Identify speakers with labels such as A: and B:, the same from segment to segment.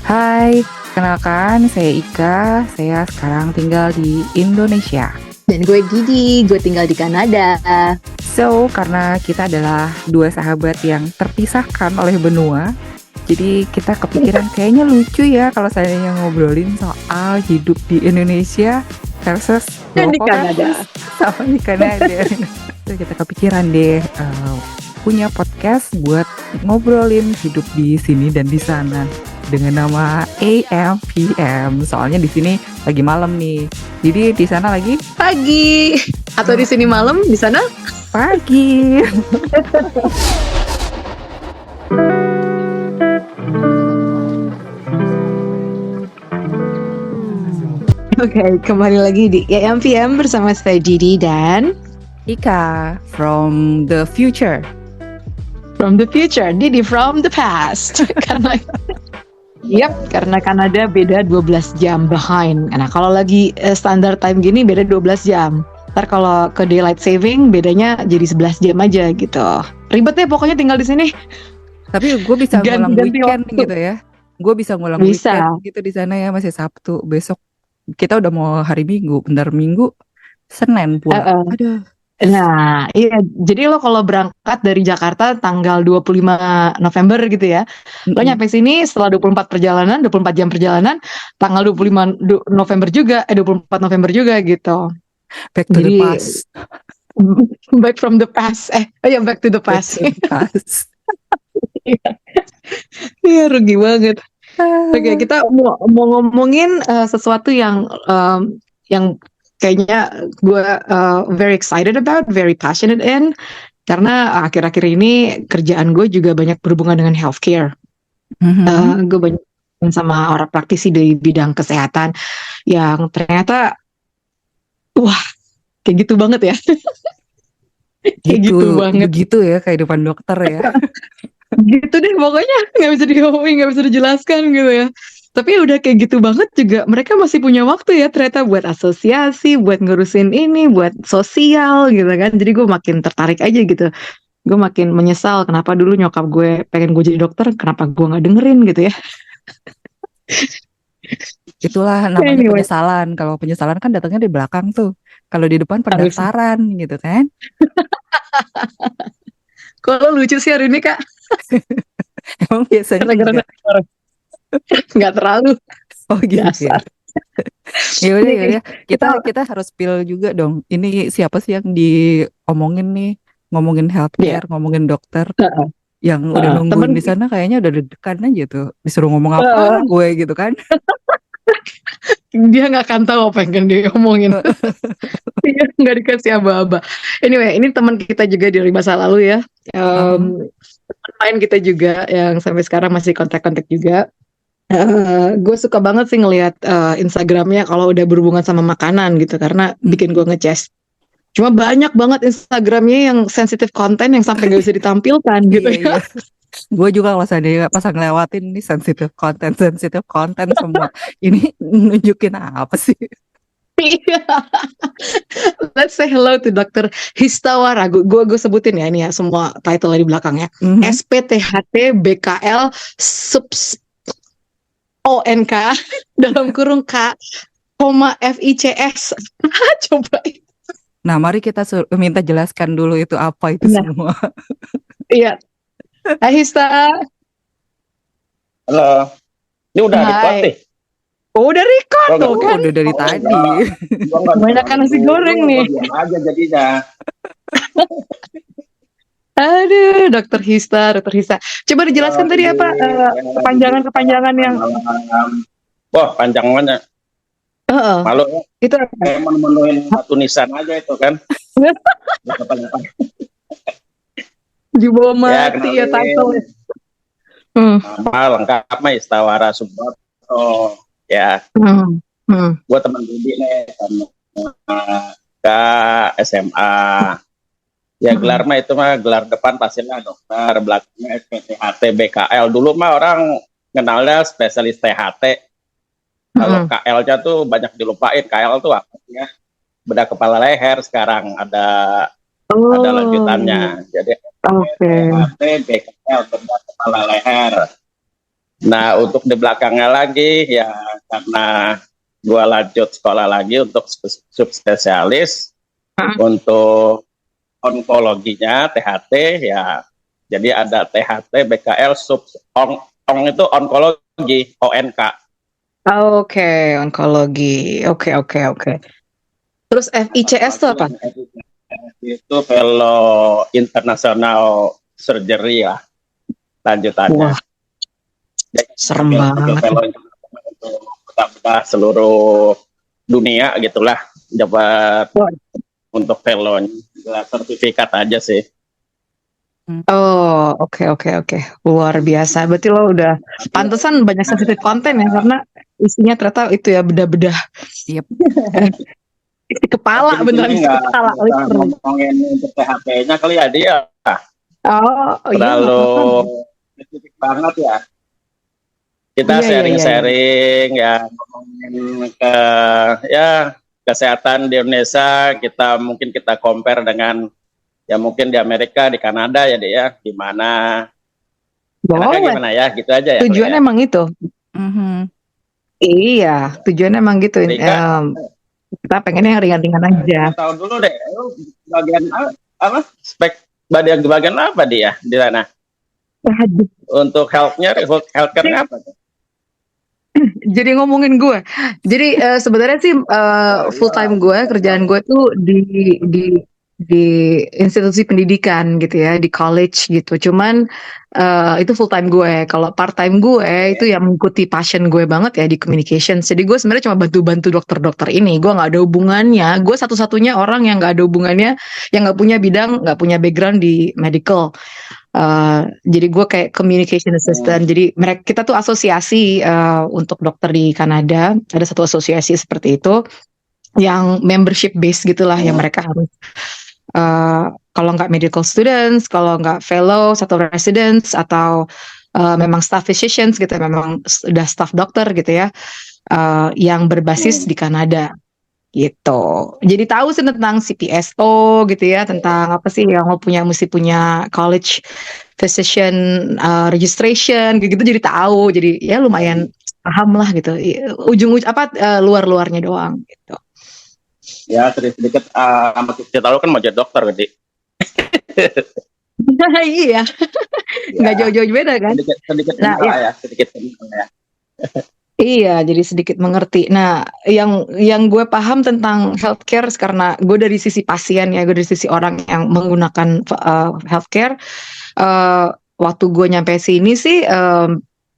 A: Hai, kenalkan saya Ika, saya sekarang tinggal di Indonesia.
B: Dan gue Didi, gue tinggal di Kanada.
A: So, karena kita adalah dua sahabat yang terpisahkan oleh benua, jadi kita kepikiran kayaknya lucu ya kalau saya ngobrolin soal hidup di Indonesia versus
B: Dan di
A: local
B: Kanada.
A: sama di Kanada. Terus kita kepikiran deh punya podcast buat ngobrolin hidup di sini dan di sana dengan nama AM/PM. Soalnya di sini lagi malam nih. Jadi di sana lagi
B: Pagi. Atau di sini malam, di sana
A: pagi.
B: Oke, kembali lagi di AM/PM bersama saya Didi dan
A: Ika from the future.
B: From the future, Didi from the past. Karena Kanada beda 12 jam behind. Nah, kalau lagi standard time gini beda 12 jam. Ntar kalau ke daylight saving bedanya jadi 11 jam aja gitu. Ribet deh pokoknya tinggal di sini.
A: Tapi gue bisa ngulang
B: Ganti-ganti
A: weekend
B: waktu.
A: gitu ya. Gue bisa ngulang
B: Bisa.
A: weekend gitu di sana ya, masih Sabtu. Besok kita udah mau hari Minggu, bentar Minggu, Senin pula. Aduh.
B: Nah, iya. Jadi lo kalau berangkat dari Jakarta tanggal 25 November gitu ya, lo nyampe sini setelah 24 jam perjalanan, tanggal 25 November juga, 24 November juga gitu.
A: Back to the
B: Jadi,
A: past.
B: back from the past. Back to the past.
A: Back to the past.
B: Iya, rugi banget. Oke, kita mau ngomongin sesuatu yang kayaknya gue very excited about, very passionate in, karena akhir-akhir ini kerjaan gue juga banyak berhubungan dengan healthcare. Gue banyak sama orang praktisi di bidang kesehatan yang ternyata, wah, kayak gitu banget ya. Kayak gitu banget.
A: Begitu ya kehidupan dokter ya.
B: Gitu deh pokoknya, nggak bisa diomongin, nggak bisa dijelaskan gitu ya. Tapi udah kayak gitu banget juga mereka masih punya waktu ya ternyata buat asosiasi, buat ngurusin ini, buat sosial gitu kan. Jadi gue makin tertarik aja gitu. Gue makin menyesal kenapa dulu nyokap gue pengen gue jadi dokter, kenapa gue nggak dengerin gitu ya.
A: Itulah namanya
B: Anyway.
A: penyesalan. Kalau penyesalan kan datangnya di belakang tuh. Kalau di depan pendaftaran gitu kan.
B: Kalau lucu sih hari ini Kak.
A: Emang biasanya enggak?
B: Nggak terlalu.
A: Oh gitu ya. Ya kita harus spill juga dong. Ini siapa sih yang diomongin nih? Ngomongin healthcare, ngomongin dokter. Yang udah nungguin di sana kayaknya udah deg-degan aja tuh. Disuruh ngomong apa gue gitu kan.
B: Dia nggak akan tahu apa yang diomongin. Dia nggak dikasih aba-aba. Anyway, ini teman kita juga dari masa lalu ya. Main kita juga yang sampai sekarang masih kontak-kontak juga. Gue suka banget sih ngelihat Instagramnya kalau udah berhubungan sama makanan gitu karena bikin gue nge-chase. Cuma banyak banget Instagramnya yang sensitif konten yang sampai gak bisa ditampilkan gitu ya.
A: Gue juga kalau saya pas ngelewatin nih sensitif konten semua. Ini nunjukin apa sih?
B: Let's say hello to Dr. Histawara. Gue sebutin ya ini ya semua title di belakangnya. SPTHT BKL subs ONK dalam kurung K, FICS. Coba.
A: Nah, mari kita minta jelaskan dulu itu apa itu semua.
B: Iya. Hai Hista.
C: Halo. Ini udah record nih.
B: Oh, udah record tuh kan.
A: Udah dari tadi.
B: Banyak nasi goreng nih.
C: Aja jadinya.
B: Aduh, Dokter Hista. Coba dijelaskan tadi apa kepanjangan yang.
C: Wah, panjang banget. Malu
B: itu
C: menemuin satu nisan aja itu kan.
B: Di bawah mati ya title.
C: Nama lengkap mah Histawara Suboto ya. Gue teman Didi nih sama ke SMA. Ya gelar mah itu mah gelar depan pastinya dokter, belakangnya SPTHT BKL. Dulu mah orang kenalnya spesialis THT. Kalau KL-nya tuh banyak dilupain. KL tuh apa ya? Bedah kepala leher sekarang ada lanjutannya. Jadi THT BKL bedah kepala leher. Nah, untuk di belakangnya lagi ya karena gue lanjut sekolah lagi untuk subspesialis untuk onkologinya THT ya. Jadi ada THT, BKL, on itu onkologi, ONK.
B: Oke, onkologi. Oke. Terus FICS itu apa?
C: Itu fellow international surgery ya, lanjutannya.
B: Wah, serem banget.
C: Fellow untuk seluruh dunia gitulah, dapat untuk fellow sertifikat aja sih.
B: Oh, oke. Luar biasa. Berarti lo udah pantesan banyak sensitif konten ya, karena isinya ternyata itu ya bedah-bedah.
A: Yep.
B: Isi kepala, beneran isi kepala.
C: Ngomongin untuk PHP-nya kali ya dia.
B: Oh,
C: terlalu spesifik banget ya. Kita sharing-sharing ya, ngomongin ke ya kesehatan di Indonesia, mungkin kita compare dengan ya mungkin di Amerika, di Kanada ya dia, gimana? Gimana ya, gitu aja ya.
B: Tujuannya emang itu. Iya, tujuannya emang gitu. Kita pengennya yang ringan-ringan aja.
C: Tahu dulu deh, bagian apa? Bagian apa dia di sana? Untuk healthcare apa?
B: Jadi ngomongin gue. Jadi sebenarnya sih full time gue, kerjaan gue tuh di institusi pendidikan gitu ya, di college gitu. Cuman itu full time gue. Kalau part time gue itu yang mengikuti passion gue banget ya di communications. Jadi gue sebenarnya cuma bantu-bantu dokter-dokter ini. Gue nggak ada hubungannya. Gue satu-satunya orang yang nggak ada hubungannya, yang nggak punya bidang, nggak punya background di medical. Jadi gue kayak communication assistant. Jadi kita tuh asosiasi untuk dokter di Kanada. Ada satu asosiasi seperti itu yang membership base gitulah, yang mereka harus kalau nggak medical students, kalau nggak fellows atau residents atau memang staff physicians gitu, memang udah staff dokter gitu ya, yang berbasis di Kanada. Gitu. Jadi tahu sih tentang CPSO gitu ya, tentang apa sih yang lo mesti punya college physician registration gitu, jadi tahu. Jadi ya lumayan paham lah gitu. Luar-luarnya doang gitu.
C: Ya sedikit kita tahu kan mau jadi dokter gitu.
B: Iya. Nggak jauh-jauh beda kan?
C: Sedikit ya.
B: Iya, jadi sedikit mengerti. Nah, yang gue paham tentang healthcare karena gue dari sisi pasien ya, gue dari sisi orang yang menggunakan healthcare. Waktu gue nyampe sini sih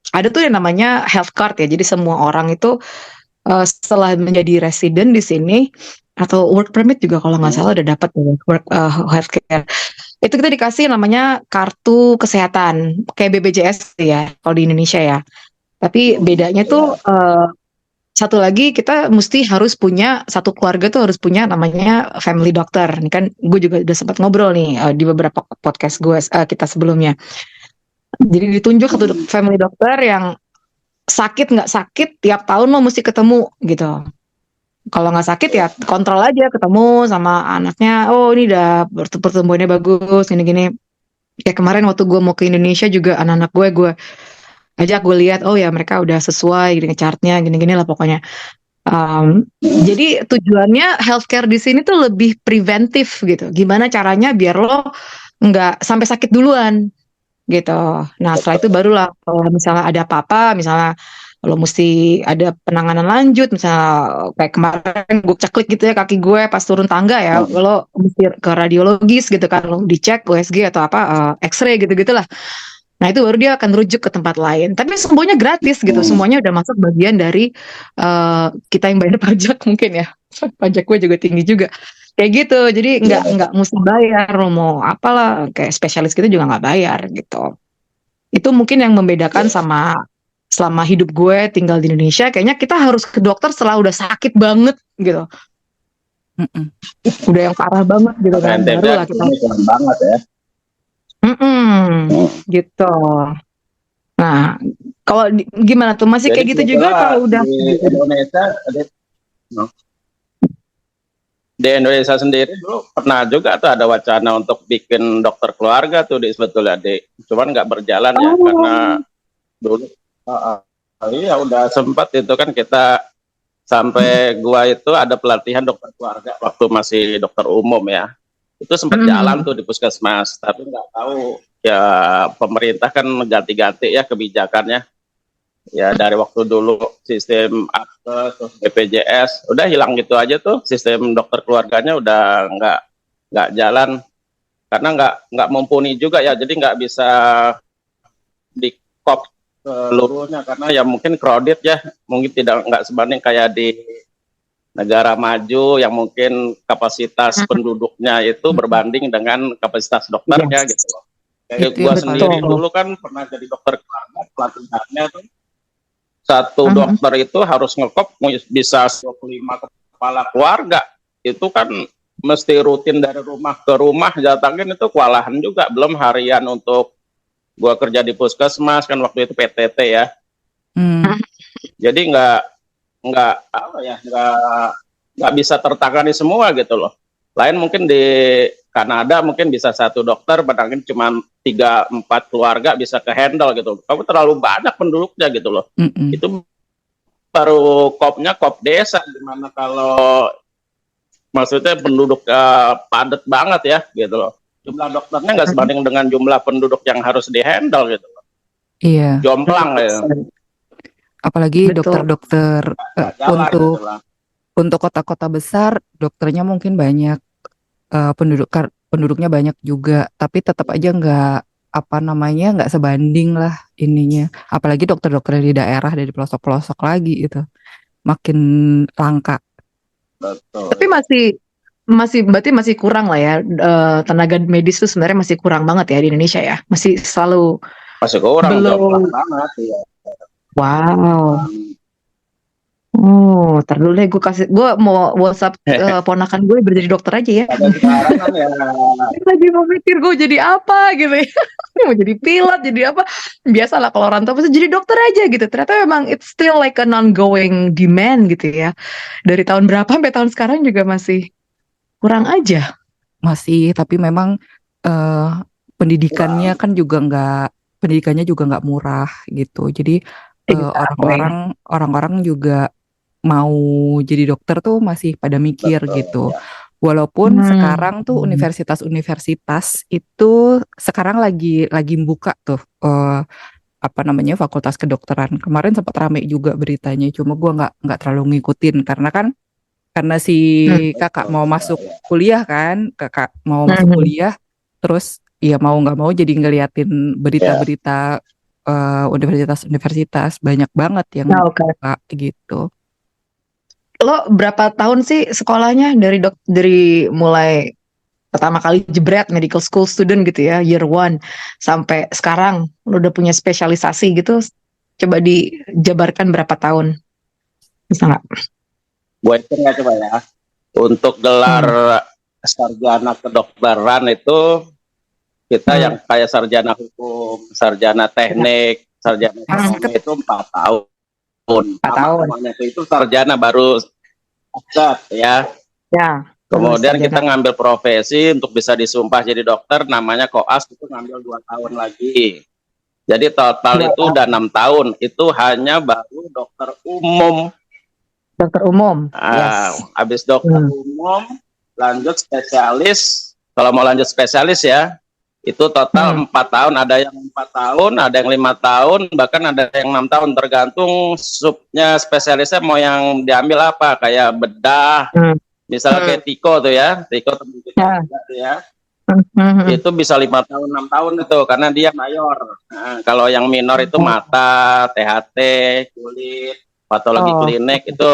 B: ada tuh yang namanya health card ya. Jadi semua orang itu setelah menjadi resident di sini atau work permit juga kalau nggak salah udah dapat healthcare. Itu kita dikasih namanya kartu kesehatan kayak BPJS ya kalau di Indonesia ya. Tapi bedanya tuh satu lagi kita mesti harus punya, satu keluarga tuh harus punya namanya family doctor. Ini kan gue juga udah sempat ngobrol nih di beberapa podcast gue kita sebelumnya. Jadi ditunjuk satu family doctor yang sakit nggak sakit tiap tahun lo mesti ketemu gitu. Kalau nggak sakit ya kontrol aja, ketemu sama anaknya. Oh ini udah pertumbuhannya bagus, gini-gini. Kayak kemarin waktu gue mau ke Indonesia juga anak-anak gue ajak, gue lihat oh ya mereka udah sesuai dengan chartnya gini-gini lah pokoknya. Jadi tujuannya healthcare di sini tuh lebih preventif gitu. Gimana caranya biar lo nggak sampai sakit duluan gitu. Nah setelah itu barulah kalau misalnya ada apa-apa, misalnya lo mesti ada penanganan lanjut, misalnya kayak kemarin gue ceklik gitu ya kaki gue pas turun tangga ya, lo mesti ke radiologis gitu kan, lo dicek USG atau apa X-ray gitu-gitulah. Nah itu baru dia akan rujuk ke tempat lain. Tapi semuanya gratis gitu. Semuanya udah masuk bagian dari kita yang bayar pajak mungkin ya. Pajak gue juga tinggi juga. Kayak gitu. Jadi nggak mesti bayar. Lo mau apalah kayak spesialis gitu juga nggak bayar gitu. Itu mungkin yang membedakan sama selama hidup gue tinggal di Indonesia. Kayaknya kita harus ke dokter setelah udah sakit banget gitu. Udah yang parah banget gitu kan. Barulah kita
C: banget ya.
B: Gitu. Nah, kalau gimana tuh masih kayak gitu juga kalau udah
C: di Indonesia sendiri dulu pernah juga tuh ada wacana untuk bikin dokter keluarga tuh sebetulnya cuman nggak berjalan ya karena dulu Iya udah sempat itu kan kita sampai gua itu ada pelatihan dokter keluarga waktu masih dokter umum ya. Itu sempat jalan tuh di puskesmas, tapi nggak tahu ya pemerintah kan ganti-ganti ya kebijakannya. Ya dari waktu dulu sistem akte terus BPJS udah hilang gitu aja tuh, sistem dokter keluarganya udah nggak jalan karena nggak mumpuni juga ya, jadi nggak bisa di kop seluruhnya karena ya mungkin crowded ya, mungkin nggak sebanding kayak di negara maju yang mungkin kapasitas penduduknya itu berbanding dengan kapasitas dokternya gitu loh. Kayak
A: Itu
C: gua
A: yang
C: sendiri
A: betul.
C: dulu kan pernah jadi dokter keluarga, pelatihannya tuh satu dokter itu harus ngekop bisa 25 kepala keluarga. Itu kan mesti rutin dari rumah ke rumah, jatangin itu kewalahan juga, belum harian untuk gua kerja di puskesmas kan waktu itu PTT ya. Jadi nggak apa ya, nggak bisa tertangani semua gitu loh. Lain mungkin di Kanada mungkin bisa satu dokter menangin cuma 3-4 keluarga bisa ke handle gitu. Kamu terlalu banyak penduduknya gitu loh. Itu baru kopnya kop desa, dimana kalau maksudnya penduduk padat banget ya gitu loh. Jumlah dokternya nggak sebanding dengan jumlah penduduk yang harus di handle gitu loh.
A: Iya.
C: Jomplang ya.
A: Apalagi dokter-dokter
C: Gitu lah.
A: untuk kota-kota besar dokternya mungkin banyak, penduduknya banyak juga, tapi tetap aja nggak sebanding lah ininya. Apalagi dokter-dokter di daerah, dari pelosok-pelosok lagi itu makin langka.
C: Betul.
B: Tapi berarti masih kurang lah ya, tenaga medis itu sebenarnya masih kurang banget ya di Indonesia ya, masih
C: kurang
B: belum
C: banget ya.
B: Wow. Ntar dulu deh, gue mau WhatsApp ponakan gue berdiri dokter aja ya.
C: Sekarang kan ya.
B: Lagi mau mikir gue jadi apa gitu ya. Mau jadi pilot, jadi apa. Biasalah kalau orang tua pasti jadi dokter aja gitu. Ternyata memang it's still like an ongoing demand gitu ya. Dari tahun berapa sampai tahun sekarang juga masih kurang aja.
A: Masih, tapi memang pendidikannya juga nggak murah gitu. Jadi orang-orang juga mau jadi dokter tuh masih pada mikir gitu.
C: Ya.
A: Walaupun sekarang tuh universitas-universitas itu sekarang lagi buka tuh fakultas kedokteran. Kemarin sempat rame juga beritanya, cuma gua nggak terlalu ngikutin karena si kakak mau masuk kuliah kan, terus ya mau nggak mau jadi ngeliatin berita-berita universitas-universitas banyak banget yang buka gitu.
B: Lo berapa tahun sih sekolahnya dari mulai pertama kali jebret medical school student gitu ya, year 1 sampai sekarang lo udah punya spesialisasi gitu, coba dijabarkan berapa tahun, bisa nggak?
C: Gue hitung ya coba ya. Untuk gelar sarjana kedokteran itu kita yang kayak sarjana hukum, sarjana teknik, sarjana ekonomi itu 4 tahun. 4 tahun. Itu sarjana baru ya. Kemudian kita ngambil profesi untuk bisa disumpah jadi dokter, namanya koas, itu ngambil 2 tahun lagi. Jadi total itu udah 6 tahun. Itu hanya baru dokter umum.
B: Dokter umum.
C: Habis dokter umum lanjut spesialis. Kalau mau lanjut spesialis ya, itu total 4 tahun. Ada yang 4 tahun, ada yang 5 tahun, bahkan ada yang 6 tahun, tergantung subnya spesialisnya mau yang diambil apa, kayak bedah, misalnya kayak Tiko tuh ya, Tiko teman kita tuh ya, itu bisa 5 tahun, 6 tahun itu, karena dia mayor. Nah, kalau yang minor itu mata, THT, kulit, patologi klinik, itu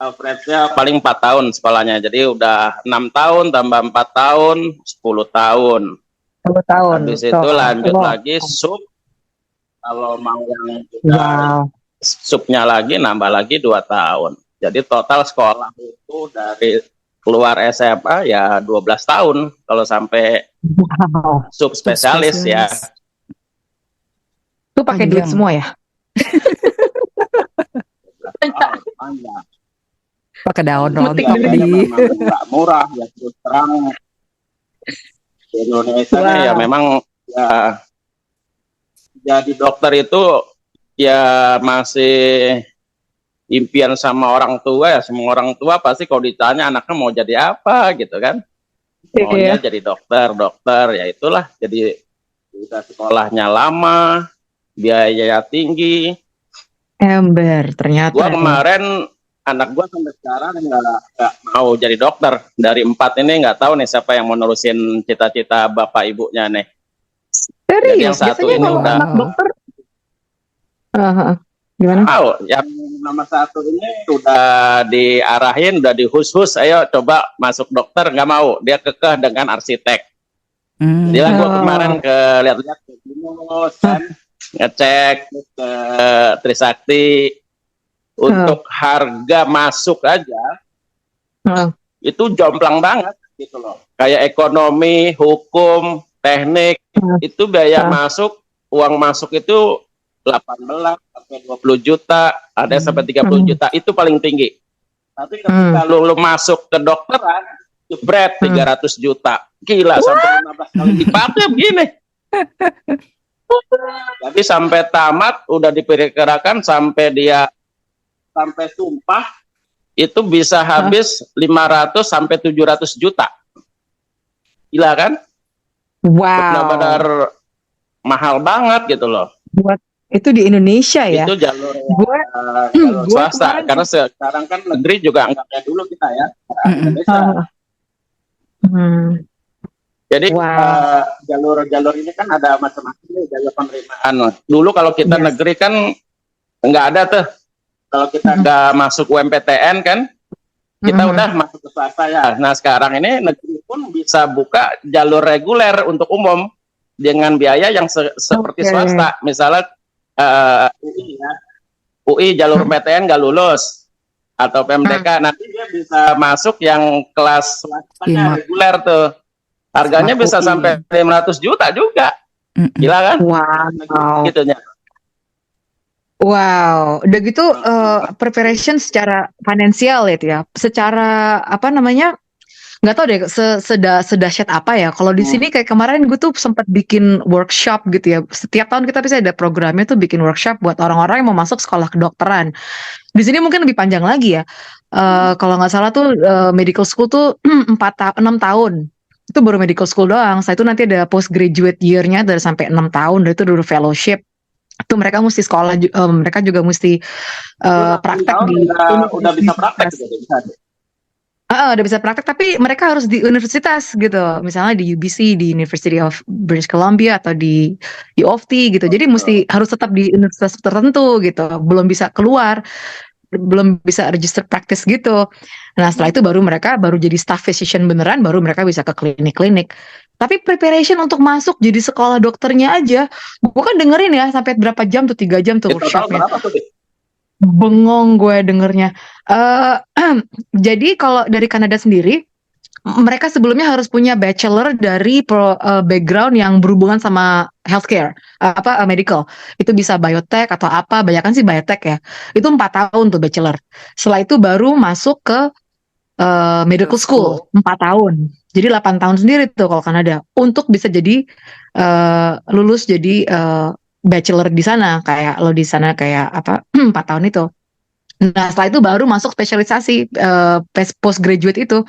C: average-nya paling 4 tahun sekolahnya. Jadi udah 6 tahun tambah 4 tahun, 10 tahun.
B: 10 tahun.
C: Habis itu lanjut lagi sub. Kalau mau yang subnya lagi nambah lagi 2 tahun. Jadi total sekolah itu dari keluar SMA ya 12 tahun kalau sampai sub spesialis ya.
B: Itu pakai duit semua ya?
A: Pakai daun rontok
C: nggak murah ya, terus terang di Indonesia ya memang ya jadi dokter itu ya masih impian sama orang tua ya. Semua orang tua pasti kalau ditanya anaknya mau jadi apa gitu kan. Maunya jadi dokter, ya itulah. Jadi udah sekolahnya lama, biaya tinggi.
B: Ember, ternyata.
C: Gua kemarin anak gua sampai sekarang nggak mau jadi dokter. Dari 4 ini nggak tahu nih siapa yang mau nerusin cita-cita bapak ibunya nih. Jadi yang
B: Serius,
C: satu
B: biasanya
C: ini
B: kalau
C: udah
B: anak dokter, gimana?
C: tahu, yang nomor 1 ini udah diarahin, udah dihus-hus, ayo coba masuk dokter, nggak mau, dia kekeh dengan arsitek. Dia gua kemarin ke lihat-lihat ke Binus kan, ngecek ke Trisakti. Untuk harga masuk aja itu jomplang banget gitu loh. Kayak ekonomi, hukum, teknik itu biaya masuk, uang masuk itu 18 sampai 20 juta, ada sampai 30 juta, itu paling tinggi. Tapi ketika lu masuk ke dokteran, itu berat 300 juta. Gila, sampai 15 kali dipakai begini. Jadi sampai tamat udah diperkirakan sampai sumpah itu bisa habis 500 sampai 700 juta. Gila kan?
B: Wow.
C: Benar-benar mahal banget gitu loh.
B: Buat itu di Indonesia ya?
C: Itu jalur swasta. Karena sekarang kan negeri juga nggak kayak dulu kita ya. Indonesia. Jadi jalur-jalur ini kan ada macam-macam nih, jalur penerimaan. Dulu kalau kita negeri kan nggak ada tuh. Kalau kita nggak masuk UMPTN kan, kita udah masuk ke swasta ya. Nah sekarang ini negeri pun bisa buka jalur reguler untuk umum dengan biaya yang seperti swasta. Misalnya UI ya, UI jalur PTN nggak lulus atau PMDK, nanti dia bisa masuk yang kelas swastanya reguler tuh. Harganya bisa sampai 500 juta juga. Gila kan?
B: Wow.
C: Gitu ya.
B: Wow, udah gitu preparation secara finansial ya, secara apa namanya, nggak tahu deh sedahsyat apa ya. Kalau di sini kayak kemarin gue tuh sempat bikin workshop gitu ya. Setiap tahun kita bisa ada programnya tuh bikin workshop buat orang-orang yang mau masuk sekolah kedokteran. Di sini mungkin lebih panjang lagi ya. Kalau nggak salah tuh medical school tuh 6 tahun. Itu baru medical school doang. Setelah itu nanti ada postgraduate year-nya dari sampai 6 tahun. Dan itu dulu fellowship. Itu mereka mesti sekolah, mereka juga mesti praktek di
C: udah bisa praktek juga bisa.
B: Udah bisa praktek, tapi mereka harus di universitas gitu, misalnya di UBC, di University of British Columbia atau di UofT gitu. Jadi mesti harus tetap di universitas tertentu gitu, belum bisa keluar, belum bisa register practice gitu. Nah setelah itu baru mereka jadi staff physician beneran, baru mereka bisa ke klinik-klinik. Tapi preparation untuk masuk jadi sekolah dokternya aja, bukan dengerin ya sampai berapa jam tuh, 3 jam tuh workshopnya. Bengong gue dengernya. Jadi kalau dari Kanada sendiri, mereka sebelumnya harus punya bachelor dari background yang berhubungan sama healthcare, medical. Itu bisa biotech atau apa, banyakan sih biotech ya. Itu 4 tahun tuh bachelor. Setelah itu baru masuk ke medical school 4 tahun. Jadi 8 tahun sendiri tuh kalau Kanada untuk bisa jadi lulus jadi bachelor di sana, kayak lo di sana kayak apa 4 tahun itu. Nah setelah itu baru masuk spesialisasi postgraduate itu.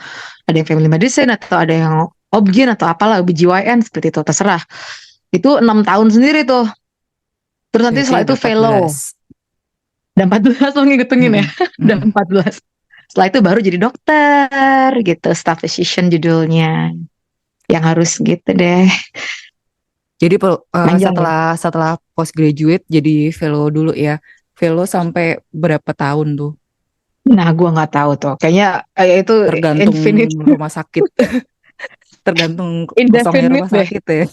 B: Ada yang family medicine atau ada yang obgyn atau apalah, OBGYN seperti itu, terserah. Itu 6 tahun sendiri tuh. Terus nanti setelah itu fellow. Dan 14 lo ngitungin ya. Dan 14. Setelah itu baru jadi dokter gitu, staff physician judulnya. Yang harus gitu deh.
A: Jadi setelah postgraduate jadi fellow dulu ya. Fellow sampai berapa tahun tuh?
B: Nah, gue nggak tahu tuh. Kayaknya itu
A: tergantung
B: infinite.
A: Rumah sakit. Tergantung kosongnya rumah sakit ya.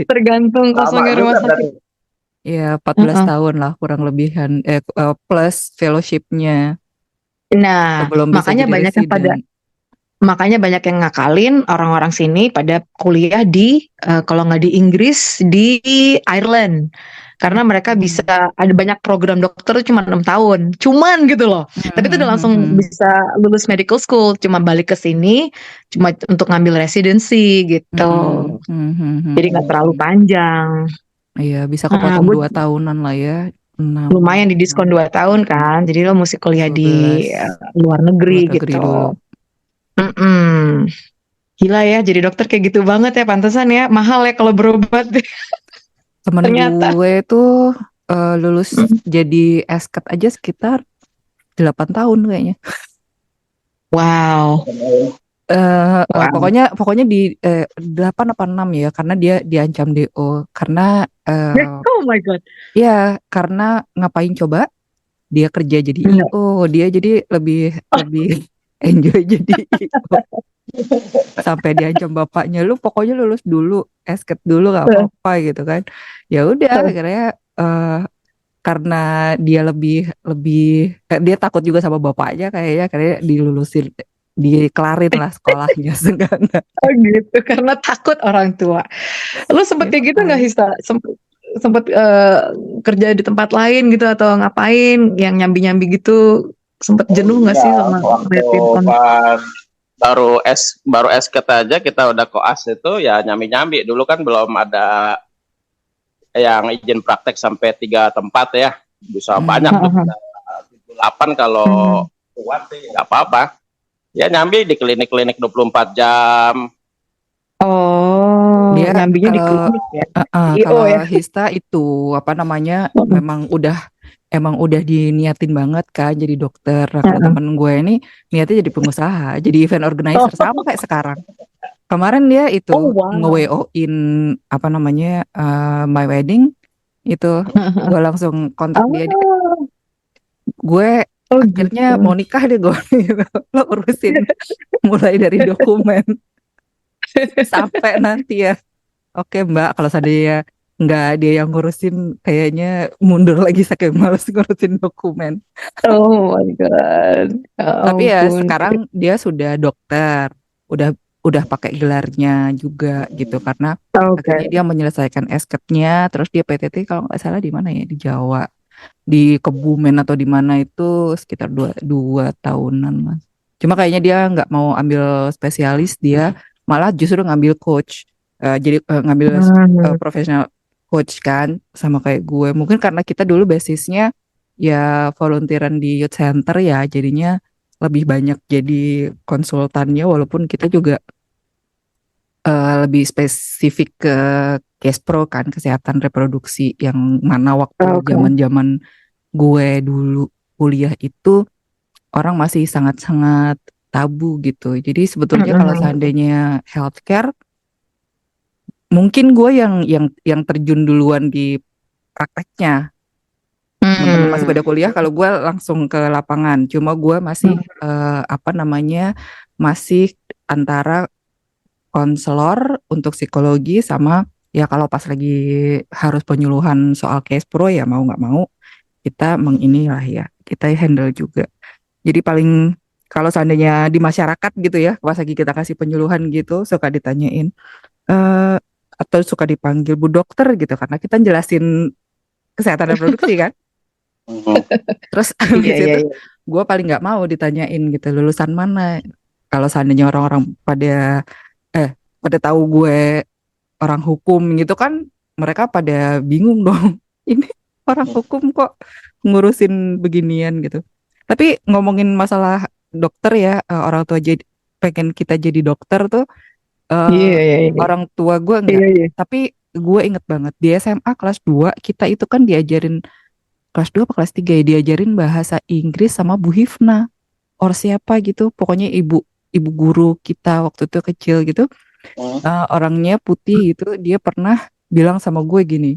B: Tergantung kosongnya rumah sakit.
A: Ya 14 tahun lah kurang lebihan. Plus fellowship-nya.
B: Nah, makanya banyak yang ngakalin orang-orang sini pada kuliah di kalau nggak di Inggris, di Ireland. Karena mereka bisa ada banyak program dokter cuma 6 tahun. Cuman gitu loh. Tapi itu udah langsung bisa lulus medical school, cuma balik ke sini cuma untuk ngambil residency gitu. Jadi nggak terlalu panjang.
A: Iya, bisa kepotong 2 tahunan lah ya. 6
B: lumayan di diskon 2 tahun kan. Jadi lo mesti kuliah di
A: 12
B: luar negeri
A: luar negeri
B: gitu.
A: dulu.
B: Gila ya, jadi dokter kayak gitu banget ya, pantesan ya mahal ya kalau berobat.
A: Temen
B: Ternyata.
A: gue tuh lulus jadi esket aja sekitar 8 tahun kayaknya.
B: Wow. Wow.
A: Pokoknya di 8 apa 6 ya, karena dia diancam DO karena
B: Oh my God.
A: ya karena ngapain coba dia kerja jadi
B: Iya.
A: IO, dia jadi lebih enjoy jadi IO. Sampai diancam bapaknya, lu pokoknya lulus dulu, esket dulu gak apa-apa gitu kan. Ya udah akhirnya karena dia lebih dia takut juga sama bapaknya kayaknya, karena dilulusin, dikelarin lah sekolahnya seenggaknya.
B: Oh gitu, karena takut orang tua. Lu sempet
A: Ya,
B: kayak gitu nggak, Hista? Sempet kerja di tempat lain gitu atau ngapain yang nyambi-nyambi gitu? Sempet jenuh nggak sih sama ngeliatin
C: pas baru esket aja kita udah koas itu ya nyambi-nyambi. Dulu kan belum ada yang izin praktek sampai 3 tempat ya, bisa banyak tuh, 8 kalau kuat sih nggak apa-apa. Ya nyambi di klinik-klinik 24 jam.
B: Oh,
A: dia
B: nyambinya di klinik ya.
A: kalau
B: ya.
A: Hista itu apa namanya, emang udah diniatin banget kan jadi dokter. Nah, kalau temen gue ini niatnya jadi pengusaha, jadi event organizer sampai sekarang. Kemarin dia itu nge-WO-in apa namanya my wedding itu, gue langsung kontak dia. Gue akhirnya
B: gitu.
A: mau nikah deh gue, lo urusin mulai dari dokumen sampai nanti ya. Oke Mbak, kalau seandainya nggak dia yang ngurusin, kayaknya mundur lagi saking males ngurusin dokumen.
B: Oh my God.
A: Tapi ya
B: Ampun.
A: sekarang dia sudah dokter, udah pakai gelarnya juga gitu, karena akhirnya dia menyelesaikan esketnya, terus dia PTT kalau nggak salah di mana ya, di Jawa, di Kebumen atau di mana itu, sekitar dua tahunan lah. Cuma kayaknya dia nggak mau ambil spesialis, dia malah justru ngambil coach. Jadi ngambil profesional coach kan, sama kayak gue. Mungkin karena kita dulu basisnya ya volunteeran di youth center ya, jadinya lebih banyak jadi konsultannya, walaupun kita juga lebih spesifik ke case pro kan, kesehatan reproduksi, yang mana waktu zaman-zaman gue dulu kuliah itu orang masih sangat-sangat tabu gitu. Jadi sebetulnya kalau seandainya healthcare, mungkin gue yang terjun duluan di prakteknya. Teman-teman masih pada kuliah, kalau gue langsung ke lapangan. Cuma gue masih masih antara konselor untuk psikologi sama ya kalau pas lagi harus penyuluhan soal case pro ya mau nggak mau kita menginilah ya, kita handle juga. Jadi paling kalau seandainya di masyarakat gitu ya, pas lagi kita kasih penyuluhan gitu, suka ditanyain atau suka dipanggil Bu Dokter gitu, karena kita jelasin kesehatan reproduksi kan. Terus habis itu gue paling nggak mau ditanyain gitu lulusan mana. Kalau seandainya orang-orang pada tahu gue orang hukum gitu kan, mereka pada bingung dong. Ini orang hukum kok ngurusin beginian gitu. Tapi ngomongin masalah dokter ya, orang tua pengen kita jadi dokter tuh, orang tua gue enggak. Tapi gue inget banget di SMA kelas 2 kita itu kan diajarin, kelas 2 apa kelas 3 ya, diajarin bahasa Inggris sama Bu Hifna or siapa gitu. Pokoknya ibu guru kita waktu itu kecil gitu. Orangnya putih gitu. Dia pernah bilang sama gue gini,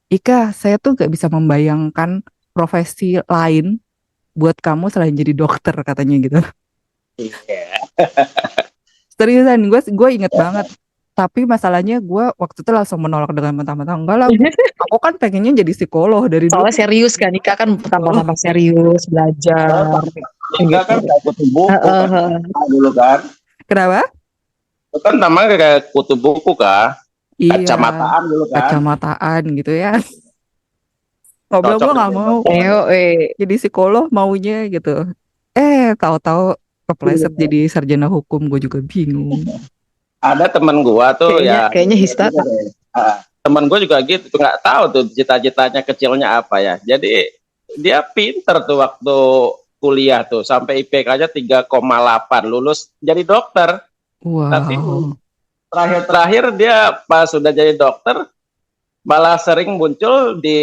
A: Ika, saya tuh gak bisa membayangkan profesi lain buat kamu selain jadi dokter, katanya gitu. Seriusan, gue inget banget. Tapi masalahnya gue waktu itu langsung menolak dengan mentah-mentah. Enggak lah, aku kan pengennya jadi psikolog dari dulu.
B: Soalnya serius kan, Ika kan tambah-tambah serius, belajar.
C: Ika kan kayak kutu buku kan, dulu kan.
A: Kenapa?
C: Itu kan namanya kayak kutu buku kan.
A: Iya,
C: kacamataan dulu kan.
A: Kacamataan gitu ya. Ngobrol gue gak mau. Jadi psikolog maunya gitu. Tahu-tahu kepleset jadi sarjana hukum, gue juga bingung.
C: Ada teman gua tuh
B: kayaknya Hista.
C: teman gue juga gitu, nggak tahu tuh cita-citanya kecilnya apa ya. Jadi dia pinter tuh waktu kuliah tuh, sampai IPK-nya 3,8, lulus jadi dokter. Tapi
A: Wow.
C: terakhir-terakhir dia pas sudah jadi dokter, malah sering muncul di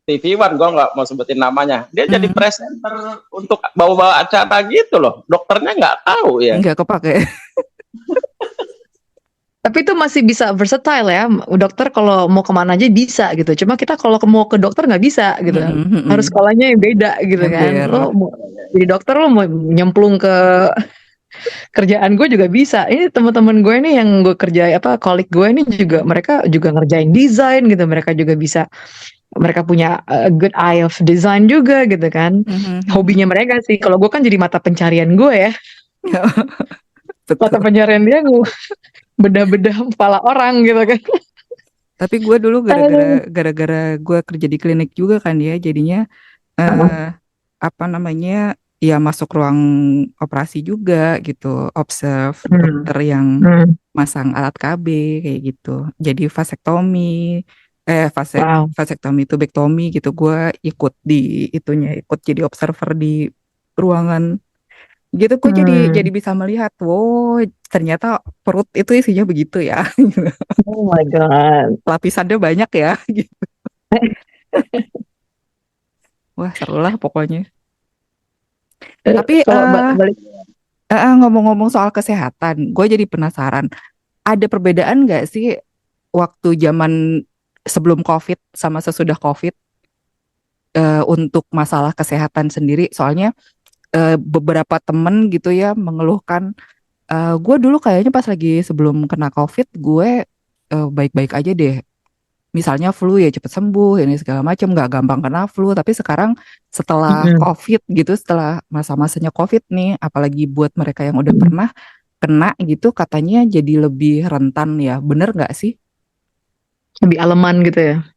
C: TV One, gue nggak mau sebutin namanya. Dia jadi presenter untuk bawa-bawa acara gitu loh. Dokternya nggak tahu ya.
A: Nggak kepake.
B: Tapi itu masih bisa versatile ya, dokter kalau mau kemana aja bisa gitu. Cuma kita kalau mau ke dokter nggak bisa gitu, harus sekolahnya yang beda gitu kan.
A: Ember.
B: Lo mau jadi dokter, lo mau nyemplung ke kerjaan gue juga bisa. Ini teman-teman gue nih yang gue kerja kolik gue ini juga, mereka juga ngerjain desain gitu. Mereka juga bisa, mereka punya a good eye of design juga gitu kan. Hobinya mereka sih. Kalau gue kan jadi mata pencarian gue ya. Mata pencarian dia gue bedah-bedah kepala orang gitu kan.
A: Tapi gue dulu gara-gara gue kerja di klinik juga kan ya, jadinya apa namanya, ya masuk ruang operasi juga gitu, observe dokter yang masang alat KB kayak gitu. Jadi vasektomi, vasektomi, tubektomi gitu. Gue ikut di itunya, ikut jadi observer di ruangan gitu. Gue jadi bisa melihat, wow, ternyata perut itu isinya begitu ya.
B: Oh my god,
A: lapisannya banyak ya gitu. Wah, seru lah pokoknya. Tapi ngomong-ngomong soal kesehatan, gue jadi penasaran, ada perbedaan nggak sih waktu zaman sebelum COVID sama sesudah COVID untuk masalah kesehatan sendiri? Soalnya beberapa temen gitu ya mengeluhkan, gue dulu kayaknya pas lagi sebelum kena COVID gue baik-baik aja deh. Misalnya flu ya cepet sembuh, ini segala macam, nggak gampang kena flu. Tapi sekarang setelah COVID gitu, setelah masa-masanya COVID nih, apalagi buat mereka yang udah pernah kena gitu, katanya jadi lebih rentan ya. Bener nggak sih?
B: Lebih aleman gitu ya?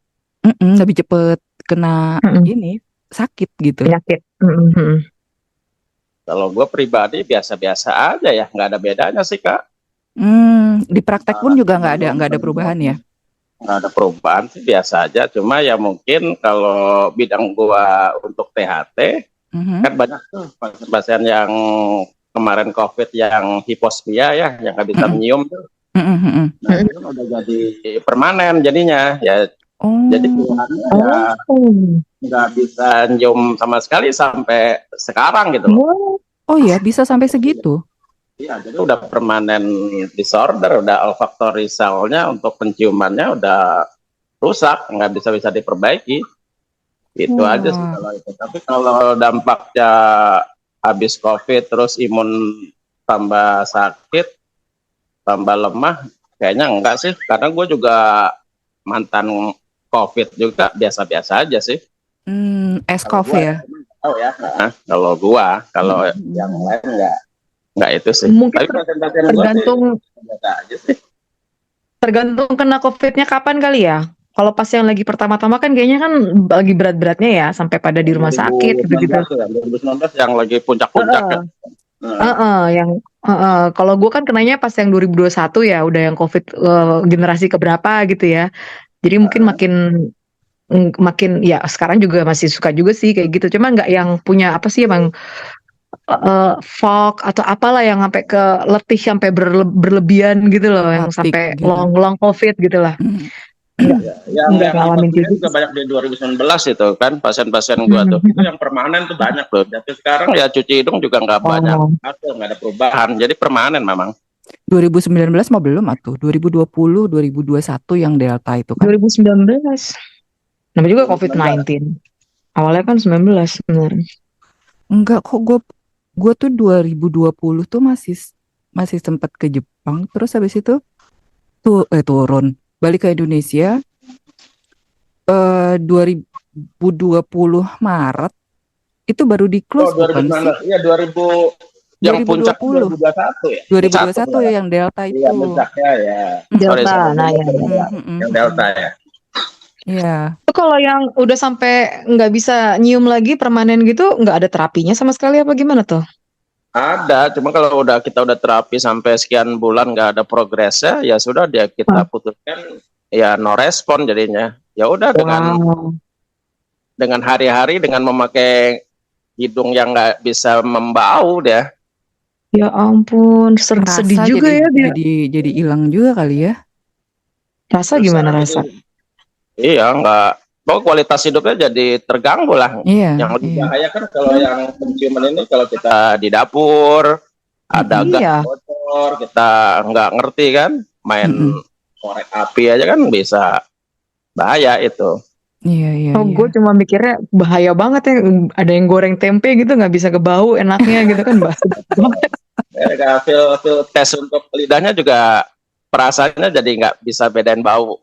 A: Lebih cepet kena ini, sakit gitu.
B: Penyakit.
C: Kalau gue pribadi biasa-biasa aja ya, nggak ada bedanya sih Kak.
A: Di praktek pun juga nggak ada perubahan ya?
C: Nggak ada perubahan sih, biasa aja. Cuma ya mungkin kalau bidang gua untuk THT, kan banyak tuh pasien-pasien yang kemarin COVID yang hiposmia ya, yang nggak bisa nyium tuh. Nah itu udah jadi permanen jadinya ya. Jadi keluhannya ya nggak bisa nyium sama sekali sampai sekarang gitu loh.
A: Oh ya, bisa sampai segitu?
C: Iya, jadi udah permanen disorder, udah olfactory cell-nya untuk penciumannya udah rusak, nggak bisa diperbaiki. Itu aja sih kalau itu. Tapi kalau dampaknya habis COVID terus imun tambah sakit, tambah lemah, kayaknya enggak sih. Karena gue juga mantan COVID juga, biasa-biasa aja sih.
A: S-COVID ya?
C: Oh ya, kalau yang lain enggak itu sih.
B: Mungkin tergantung kena COVID-nya kapan kali ya. Kalau pas yang lagi pertama-tama kan kayaknya kan lagi berat-beratnya ya, sampai pada di rumah sakit gitu-gitu.
C: 2019 yang lagi puncak-puncak
B: kalau gue kan kenanya pas yang 2021 ya, udah yang COVID generasi keberapa gitu ya. Jadi mungkin makin ya, sekarang juga masih suka juga sih kayak gitu. Cuma nggak yang punya apa sih emang fog atau apalah yang sampai ke letih sampai berlebihan gitu loh, yang sampai gitu. long COVID gitu lah.
C: Enggak ngalamin juga banyak di 2019 itu kan pasien-pasien gua tuh. Itu yang permanen tuh banyak loh. Jadi sekarang ya cuci hidung juga nggak banyak atau nggak ada perubahan. Jadi permanen memang.
A: 2019 mah belum atuh. 2020, 2021 yang Delta itu kan.
B: 2019. Namanya juga COVID-19. Awalnya kan 19 sebenarnya.
A: Enggak kok, gue tuh 2020 tuh masih sempat ke Jepang, terus habis itu turun balik ke Indonesia 2020 Maret itu baru di close bukan sih?
C: Iya 2000 yang puncak 2021 ya.
A: 2021 ya yang Delta itu.
C: Iya puncaknya ya.
B: Delta,
C: yang Delta ya.
A: Iya.
B: Itu kalau yang udah sampai nggak bisa nyium lagi permanen gitu, nggak ada terapinya sama sekali apa gimana tuh?
C: Ada, cuma kalau kita udah terapi sampai sekian bulan nggak ada progresnya, ya sudah kita putuskan ya no respon jadinya. Ya udah dengan hari-hari dengan memakai hidung yang nggak bisa membau dia.
B: Ya ampun, sedih juga ya dia.
A: Jadi hilang juga kali ya.
B: Rasa gimana rasa?
C: Iya, kualitas hidupnya jadi terganggu lah. Yang lebih bahaya kan kalau yang penciuman ini, kalau kita di dapur ada gas bocor, kita nggak ngerti kan, main korek api aja kan bisa bahaya itu.
A: Iya.
B: Gue cuma mikirnya bahaya banget ya, ada yang goreng tempe gitu nggak bisa kebau enaknya gitu kan, bahasa banget.
C: Feel tes untuk lidahnya juga perasaannya jadi nggak bisa bedain bau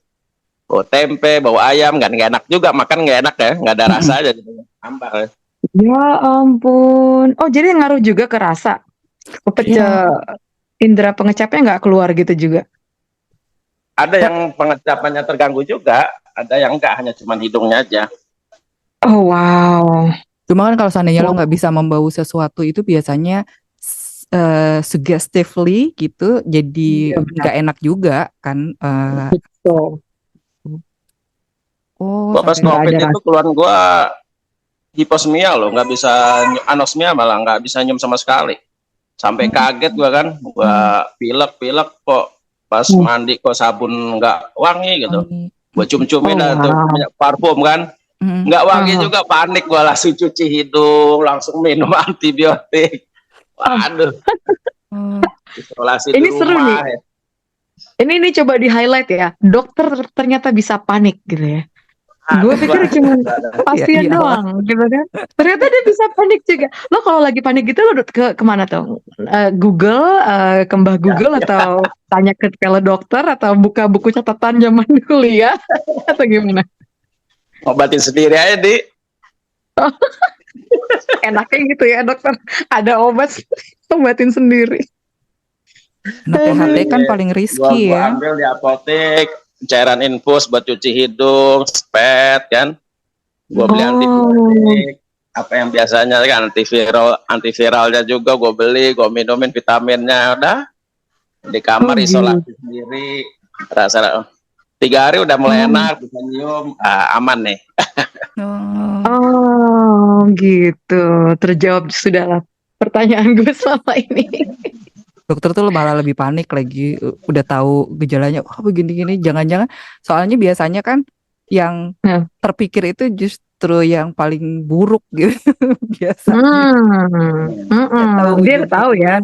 C: tempe, bau ayam, nggak enak juga, makan nggak enak ya, nggak ada rasa aja gitu, hambar.
B: Ya ampun, jadi ngaruh juga ke rasa, indera pengecapnya nggak keluar gitu juga.
C: Ada yang pengecapannya terganggu juga, ada yang enggak, hanya cuma hidungnya aja.
B: Oh wow.
A: Cuma kan kalau seandainya lo nggak bisa membau sesuatu itu biasanya suggestively gitu, jadi nggak enak juga kan.
B: Betul.
C: Pas COVID itu keluhan gue hiposmia loh, nggak bisa, anosmia malah nggak bisa nyium sama sekali. Sampai kaget gue kan, gue pilek kok pas mandi kok sabun nggak wangi gitu. Gue cium-ciumin tuh minyak parfum kan, nggak wangi juga, panik gue, langsung cuci hidung, langsung minum antibiotik. Waduh. Isolasi
B: ini
C: di rumah.
B: Seru nih. Ya. Ini coba di highlight ya. Dokter ternyata bisa panik gitu ya. Gue pikir cuma pasien doang gitu kan. Ternyata dia bisa panik juga. Lo kalau lagi panik gitu lo kemana tuh? Google, ke Mbah Google atau tanya ke dokter atau buka buku catatan zaman kuliah atau gimana?
C: Obatin sendiri aja, Di.
B: Enaknya gitu ya dokter. Ada obat, obatin sendiri.
A: Nah, THT kan paling risky ya.
C: Gua ambil di apotek cairan infus buat cuci hidung, spet kan. Gue beli antibiotik, apa yang biasanya kan antiviralnya juga gue beli, gue minumin vitaminnya, udah di kamar isolasi sendiri. Rasa 3 hari udah mulai enak, bisa nyium, aman nih.
B: Gitu, terjawab sudah lah pertanyaan gue selama ini.
A: Dokter tuh malah lebih panik lagi, udah tahu gejalanya, begini-gini, jangan-jangan, soalnya biasanya kan yang terpikir itu justru yang paling buruk gitu biasanya.
B: Dia tahu ya.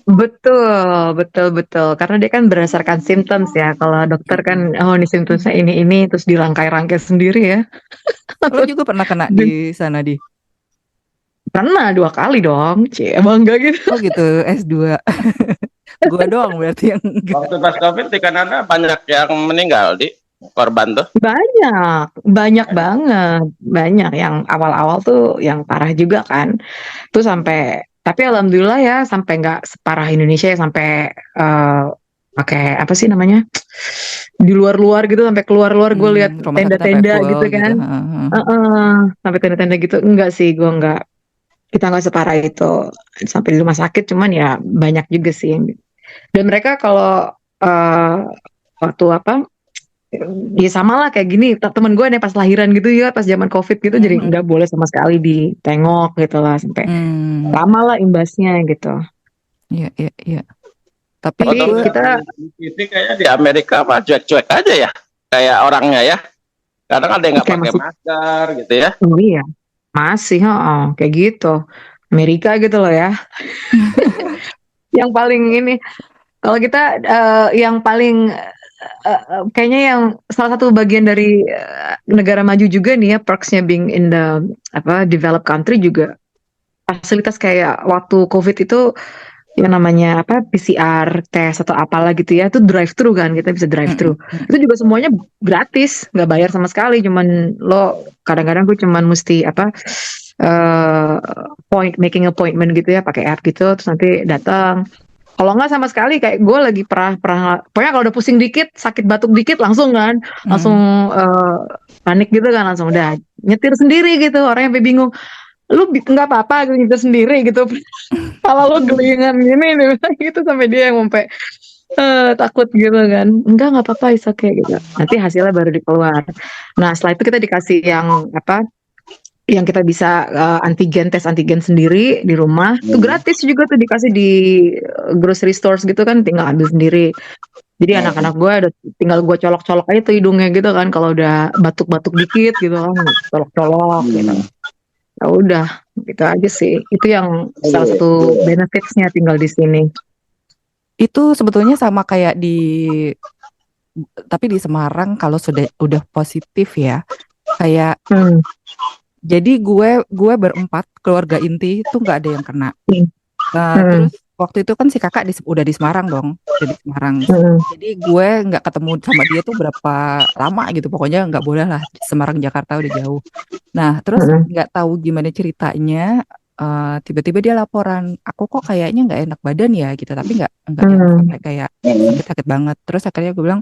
B: Betul, karena dia kan berdasarkan symptoms ya. Kalau dokter kan, ini symptomsnya ini, terus dirangkai-rangkai sendiri ya.
A: Lo juga pernah kena di sana, Di?
B: Pernah 2 kali dong, bangga gitu.
A: Oh gitu, S2. Gua doang berarti yang
C: waktu pas COVID di Kanada banyak yang meninggal, Di, korban tuh.
B: Banyak banget, banyak yang awal-awal tuh yang parah juga kan. Tuh sampai, tapi alhamdulillah ya sampai nggak separah Indonesia ya, sampai pakai apa sih namanya, di luar gitu, sampai keluar gue lihat tenda-tenda gitu kan gitu. Sampai tenda-tenda gitu. Enggak sih, gue enggak, kita nggak separah itu sampai di rumah sakit, cuman ya banyak juga sih. Dan mereka kalau waktu apa ya sama lah kayak gini, temen gue nih pas lahiran gitu ya, pas zaman COVID gitu, jadi nggak boleh sama sekali ditengok gitu lah, sampai lama lah imbasnya gitu.
A: Iya. Tapi
C: kita ini kayaknya di Amerika apa cuek-cuek aja ya, kayak orangnya ya. Kadang ada yang nggak pakai masker gitu ya.
B: Oh iya, masih kayak gitu. Amerika gitu loh ya. Yang paling ini, kalau kita yang paling kayaknya yang salah satu bagian dari negara maju juga nih ya, perks-nya being in the developed country juga, fasilitas kayak waktu COVID itu yang namanya PCR tes atau apalah gitu ya, itu drive thru kan, kita bisa drive thru. Itu juga semuanya gratis, nggak bayar sama sekali, cuman lo kadang-kadang gue cuman mesti making appointment gitu ya, pakai app gitu, terus nanti datang. Kalau nggak sama sekali, kayak gue lagi pernah pokoknya kalau udah pusing dikit, sakit batuk dikit, langsung panik gitu kan, langsung udah nyetir sendiri gitu. Orang yang bingung, lu nggak apa-apa gitu, nyetir sendiri gitu. Kalau lu gelingan gini gitu, sampai dia yang sampai takut gitu kan. Nggak apa-apa, is okay gitu. Nanti hasilnya baru dikeluar. Nah, setelah itu kita dikasih yang apa? Yang kita bisa tes antigen sendiri di rumah. Itu gratis juga tuh, dikasih di grocery stores gitu kan, tinggal ambil sendiri. Jadi anak-anak gue udah tinggal gue colok-colok aja tuh hidungnya gitu kan, kalau udah batuk-batuk dikit gitu kan, colok-colok gitu. Ya udah, gitu aja sih. Itu yang salah satu benefitsnya tinggal di sini.
A: Itu sebetulnya sama kayak tapi di Semarang kalau udah positif ya, kayak jadi gue berempat keluarga inti itu nggak ada yang kena. Terus waktu itu kan si kakak udah di Semarang dong, udah di Semarang. Jadi gue nggak ketemu sama dia tuh berapa lama gitu, pokoknya nggak boleh lah, Semarang Jakarta udah jauh. Nah terus nggak tahu gimana ceritanya, tiba-tiba dia laporan, aku kok kayaknya nggak enak badan ya gitu, tapi nggak yang sampai kayak sakit banget. Terus akhirnya gue bilang,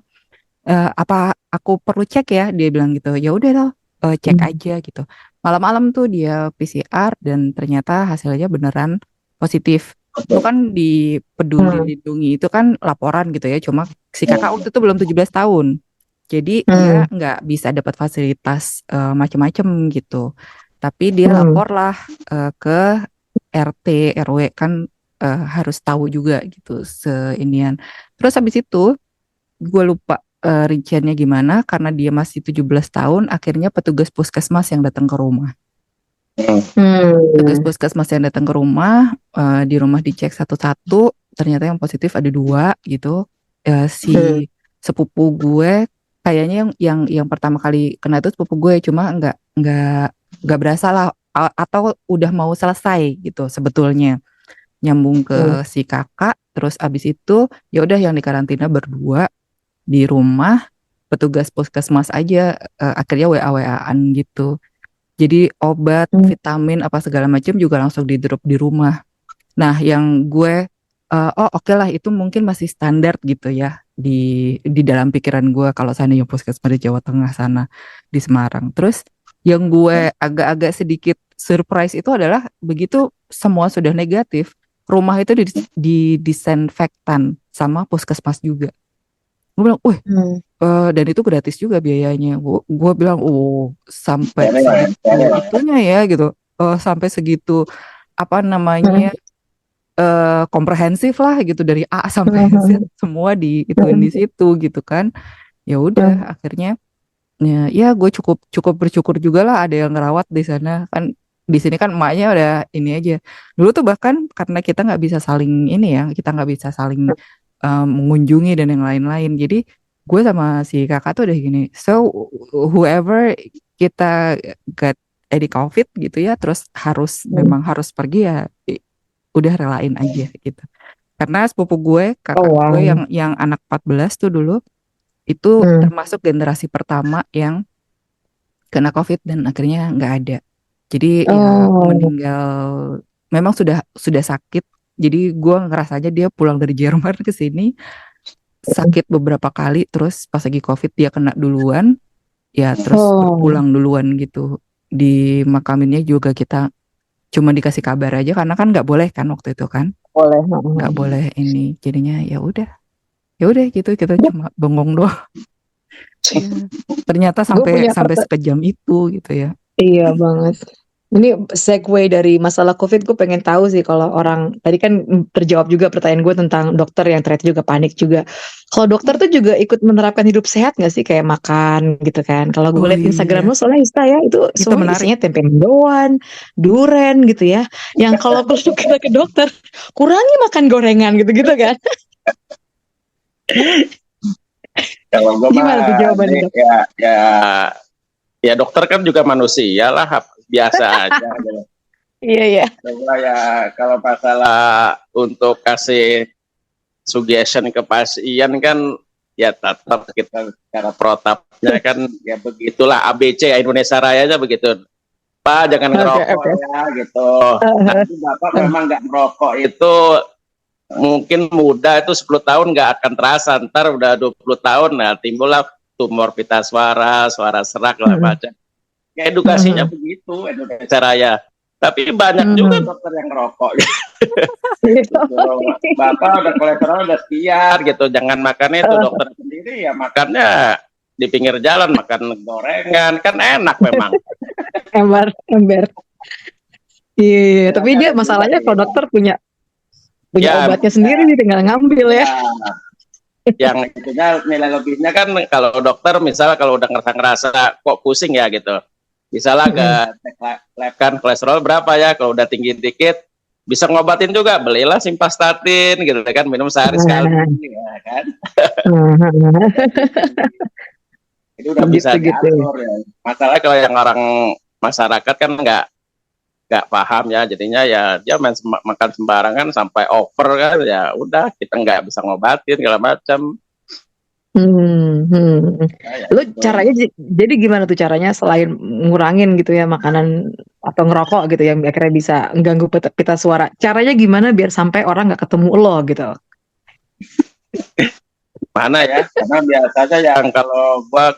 A: apa aku perlu cek ya? Dia bilang gitu. Ya udah loh, cek aja gitu. Malam-malam tuh dia PCR dan ternyata hasilnya beneran positif. Itu kan di Peduli Lindungi itu kan laporan gitu ya. Cuma si kakak waktu itu belum 17 tahun. Jadi dia nggak bisa dapat fasilitas macam-macam gitu. Tapi dia lapor lah ke RT, RW kan harus tahu juga gitu seinian. Terus habis itu gue lupa rinciannya gimana, karena dia masih 17 tahun, akhirnya petugas puskesmas yang datang ke rumah. Petugas puskesmas yang datang ke rumah, di rumah dicek satu-satu, ternyata yang positif ada 2 gitu. Si sepupu gue kayaknya yang pertama kali kena itu sepupu gue, cuma nggak berasa lah, atau udah mau selesai gitu sebetulnya, nyambung ke si kakak. Terus abis itu ya udah yang dikarantina berdua di rumah, petugas puskesmas aja akhirnya WA-WA-an gitu. Jadi obat, vitamin apa segala macam juga langsung di drop di rumah. Nah, yang gue oke lah, itu mungkin masih standar gitu ya di dalam pikiran gue kalau seandainya puskesmas di Jawa Tengah sana, di Semarang. Terus yang gue agak-agak sedikit surprise itu adalah begitu semua sudah negatif, rumah itu disinfektan sama puskesmas juga. Gue bilang, wih, dan itu gratis juga biayanya. Gue bilang, sampai segitu itunya ya gitu, sampai segitu apa namanya, komprehensif lah gitu, dari A sampai Z semua ituin di situ gitu kan. Ya udah, akhirnya ya gue cukup bersyukur juga lah ada yang ngerawat di sana kan. Di sini kan emaknya udah ini aja. Dulu tuh bahkan karena kita nggak bisa saling ini ya, kita nggak bisa saling mengunjungi dan yang lain-lain. Jadi gue sama si kakak tuh udah gini, so whoever kita get any COVID gitu ya, terus memang harus pergi ya, udah relain aja gitu. Karena sepupu gue, kakak gue yang anak 14 tuh dulu, itu termasuk generasi pertama yang kena COVID dan akhirnya nggak ada. Jadi ya meninggal, memang sudah sakit. Jadi gue ngerasanya dia pulang dari Jerman ke sini sakit beberapa kali, terus pas lagi COVID dia kena duluan, ya terus pulang duluan gitu. Di makaminnya juga kita cuma dikasih kabar aja, karena kan nggak boleh kan waktu itu kan. Nggak boleh ini, jadinya ya udah gitu, kita cuma bengong doang. Ya, ternyata sampai sekejam itu gitu ya.
B: Iya banget. Ini segue dari masalah COVID, gue pengen tahu sih, kalau orang tadi kan terjawab juga pertanyaan gue tentang dokter yang ternyata juga panik juga. Kalau dokter tuh juga ikut menerapkan hidup sehat nggak sih, kayak makan gitu kan? Kalau gue lihat Instagram lo soalnya Insta ya, itu semua isinya tempe mendoan, duren gitu ya. Yang kalau kita ke dokter, kurangi makan gorengan gitu-gitu kan?
C: Kalau gue mah ya dokter kan juga manusia lah, biasa aja.
B: Iya.
C: Ya kalau masalah untuk kasih suggestion ke pasien kan ya tetap kita cara protapnya kan ya begitulah, ABC ya, Indonesia Raya aja begitu. Pak jangan ngerokok ya gitu. Nanti Bapak memang nggak ngerokok itu mungkin muda itu 10 tahun nggak akan terasa, ntar udah 20 tahun nah timbullah tumor pita suara serak lah macam. Ya edukasinya begitu Indonesia Raya. Tapi banyak juga dokter yang ngerokok. Gitu. Bapak udah kolesterol udah sekian gitu, jangan makan itu. Dokter sendiri ya makannya di pinggir jalan, makan gorengan, kan enak memang.
B: Ember. Iya, tapi dia masalahnya kalau dokter punya obatnya sendiri, nih tinggal ngambil ya.
C: Yang itunya nilai lebihnya kan kalau dokter misalnya kalau udah ngerasa kok pusing ya gitu, misalnya cek lab kan kolesterol berapa ya, kalau udah tinggi dikit bisa ngobatin juga, belilah simvastatin gitu kan, minum sehari sekali ya kan. Itu udah bisa diatur ya. Masalah kalau yang orang masyarakat kan nggak paham ya, jadinya ya dia makan sembarangan sampai over kan, ya udah kita nggak bisa ngobatin segala macam.
B: Lu caranya jadi gimana tuh caranya selain ngurangin gitu ya makanan atau ngerokok gitu yang akhirnya bisa mengganggu pita suara, caranya gimana biar sampai orang nggak ketemu lo gitu?
C: Mana ya, karena biasanya yang kalau gua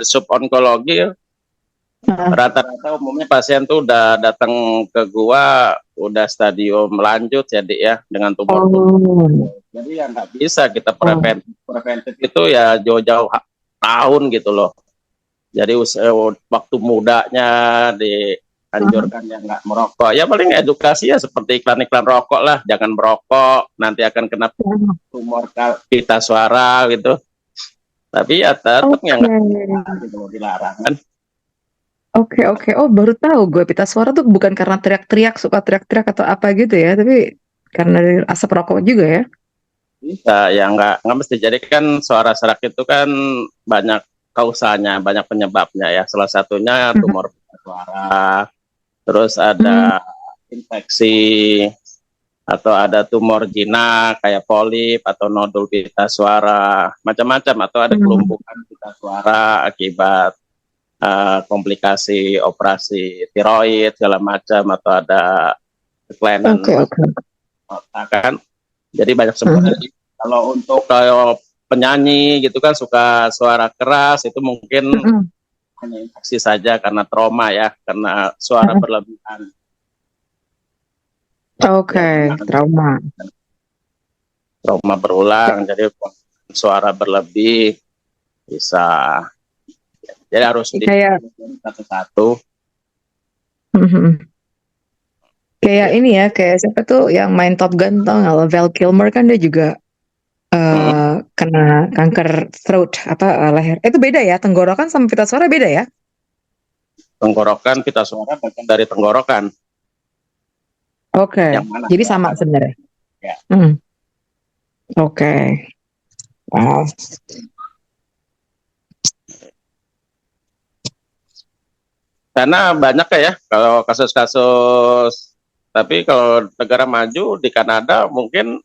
C: sub onkologi rata-rata umumnya pasien tuh udah datang ke gua udah stadium lanjut jadi ya dengan tumor. Jadi ya nggak bisa kita preventif itu ya jauh-jauh tahun gitu loh. Jadi waktu mudanya dianjurkan yang nggak merokok. Ya paling edukasi ya seperti iklan-iklan rokok lah, jangan merokok, nanti akan kena tumor pita suara gitu. Tapi ya tetap yang nggak gitu dilarang kan.
B: Oke. Oh, baru tahu gue pita suara tuh bukan karena suka teriak-teriak atau apa gitu ya, tapi karena dari asap rokok juga ya.
C: Bisa, ya nggak mesti. Jadi kan suara serak itu kan banyak kausanya, banyak penyebabnya ya. Salah satunya tumor pita suara, terus ada infeksi, atau ada tumor jinak kayak polip atau nodul pita suara, macam-macam, atau ada kelumpukan pita suara akibat komplikasi operasi tiroid segala macam, atau ada kelainan otak kan. Jadi banyak sebenarnya. Kalau untuk penyanyi gitu kan suka suara keras, itu mungkin hanya infeksi saja karena trauma ya, karena suara berlebihan. Trauma berulang, jadi suara berlebih bisa. Jadi harus satu-satu.
B: Kayak ini ya, kayak siapa tuh yang main Top Gun, tau nggak? Val Kilmer kan dia juga kena kanker throat leher. Itu beda ya, tenggorokan sama pita suara beda ya?
C: Tenggorokan, pita suara bagian dari tenggorokan.
B: Oke. Jadi sama sebenarnya.
C: Ya.
B: Oke. Wow.
C: Karena banyak ya kalau kasus-kasus, tapi kalau negara maju di Kanada mungkin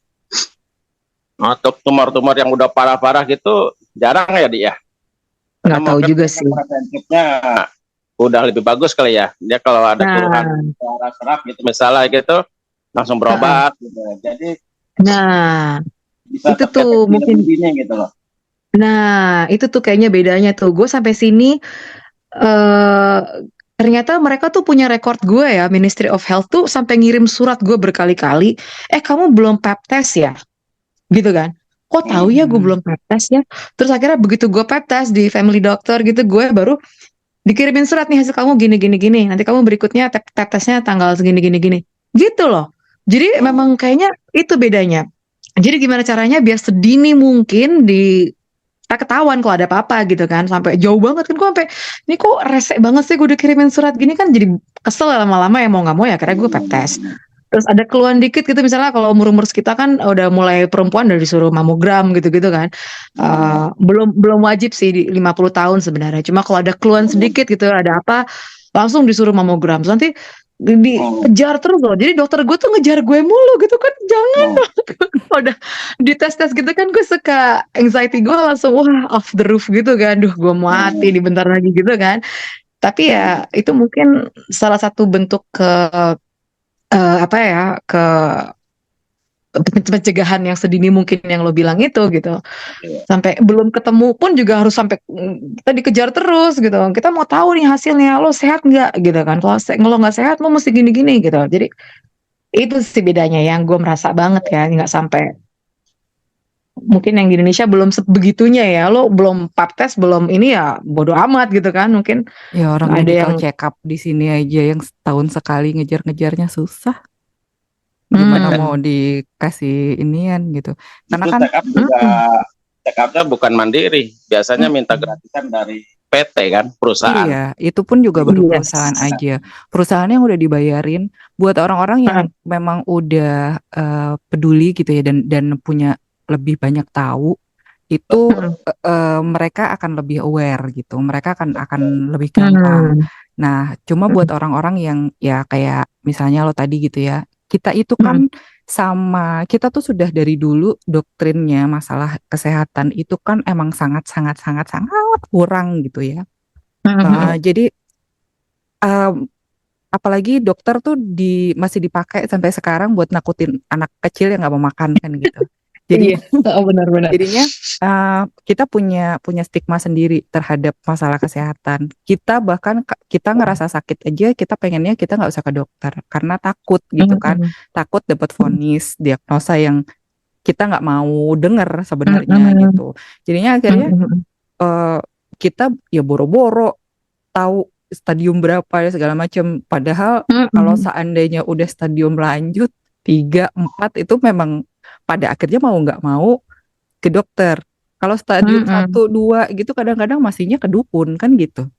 C: untuk tumor-tumor yang udah parah-parah gitu jarang ya dia.
B: Nggak tahu juga sih.
C: Preventifnya udah lebih bagus kali ya. Dia kalau ada keluhan suara serak gitu misalnya gitu langsung berobat gitu. Jadi bisa
B: itu tuh mungkin
C: gitu loh.
B: Nah, itu tuh kayaknya bedanya tuh. Gue sampai sini ternyata mereka tuh punya record gue ya, Ministry of Health tuh sampai ngirim surat gue berkali-kali, kamu belum pap test ya? Gitu kan. Kok tahu ya gue belum pap test ya? Terus akhirnya begitu gue pap test di Family Doctor gitu, gue baru dikirimin surat nih, hasil kamu gini. Nanti kamu berikutnya pap testnya tanggal segini. Gitu loh. Jadi memang kayaknya itu bedanya. Jadi gimana caranya biar sedini mungkin tak ketahuan kalau ada apa-apa gitu kan, sampai jauh banget kan. Gue sampai ini kok resek banget sih gue dikirimin surat gini kan, jadi kesel lama-lama ya, mau nggak mau ya karena gue pap test. Terus ada keluhan dikit gitu, misalnya kalau umur kita kan udah mulai perempuan udah disuruh mamogram gitu kan. Belum wajib sih di 50 tahun sebenarnya, cuma kalau ada keluhan sedikit gitu, ada apa langsung disuruh mamogram. Terus nanti dikejar terus loh, jadi dokter gue tuh ngejar gue mulu gitu kan, jangan dong. Udah di tes gitu kan, gue suka anxiety gue langsung off the roof gitu kan, gue mau mati di bentar lagi gitu kan. Tapi ya itu mungkin salah satu bentuk pencegahan yang sedini mungkin yang lo bilang itu gitu.
C: Iya.
B: Sampai belum ketemu pun juga harus sampai kita dikejar terus gitu. Kita mau tahu nih hasilnya, lo sehat nggak gitu kan? Kalau nggak sehat lo mesti gini-gini gitu. Jadi itu sih bedanya yang gue merasa banget ya, nggak sampai mungkin yang di Indonesia belum sebegitunya ya. Lo belum pap test, belum ini ya bodo amat gitu kan. Mungkin
A: Ya orang
B: ada
A: medical
B: yang
A: check up di sini aja yang setahun sekali ngejar-ngejarnya susah. Gimana mau dikasih inian gitu. Karena
C: Itu
A: kan
C: check upnya bukan mandiri, biasanya minta gratisan dari PT kan, perusahaan.
A: iya, itu pun juga baru perusahaan aja. Perusahaan yang udah dibayarin buat orang-orang yang memang udah peduli gitu ya dan punya lebih banyak tahu, itu mereka akan lebih aware gitu. Mereka akan lebih gampang. Nah, cuma buat orang-orang yang ya kayak misalnya lo tadi gitu ya. Kita itu kan kita tuh sudah dari dulu doktrinnya masalah kesehatan itu kan emang sangat kurang gitu ya. Jadi apalagi dokter tuh masih dipakai sampai sekarang buat nakutin anak kecil yang nggak mau makan kan gitu. Jadi
B: benar-benar.
A: jadinya kita punya stigma sendiri terhadap masalah kesehatan. Kita bahkan kita ngerasa sakit aja, kita pengennya kita nggak usah ke dokter karena takut gitu kan, takut dapat vonis diagnosa yang kita nggak mau dengar sebenarnya gitu. Jadinya akhirnya kita ya boro-boro tahu stadium berapa ya segala macam. Padahal kalau seandainya udah stadium lanjut 3, 4 itu memang pada akhirnya mau nggak mau ke dokter. Kalau stadium 1, 2 gitu kadang-kadang masihnya ke dukun kan gitu.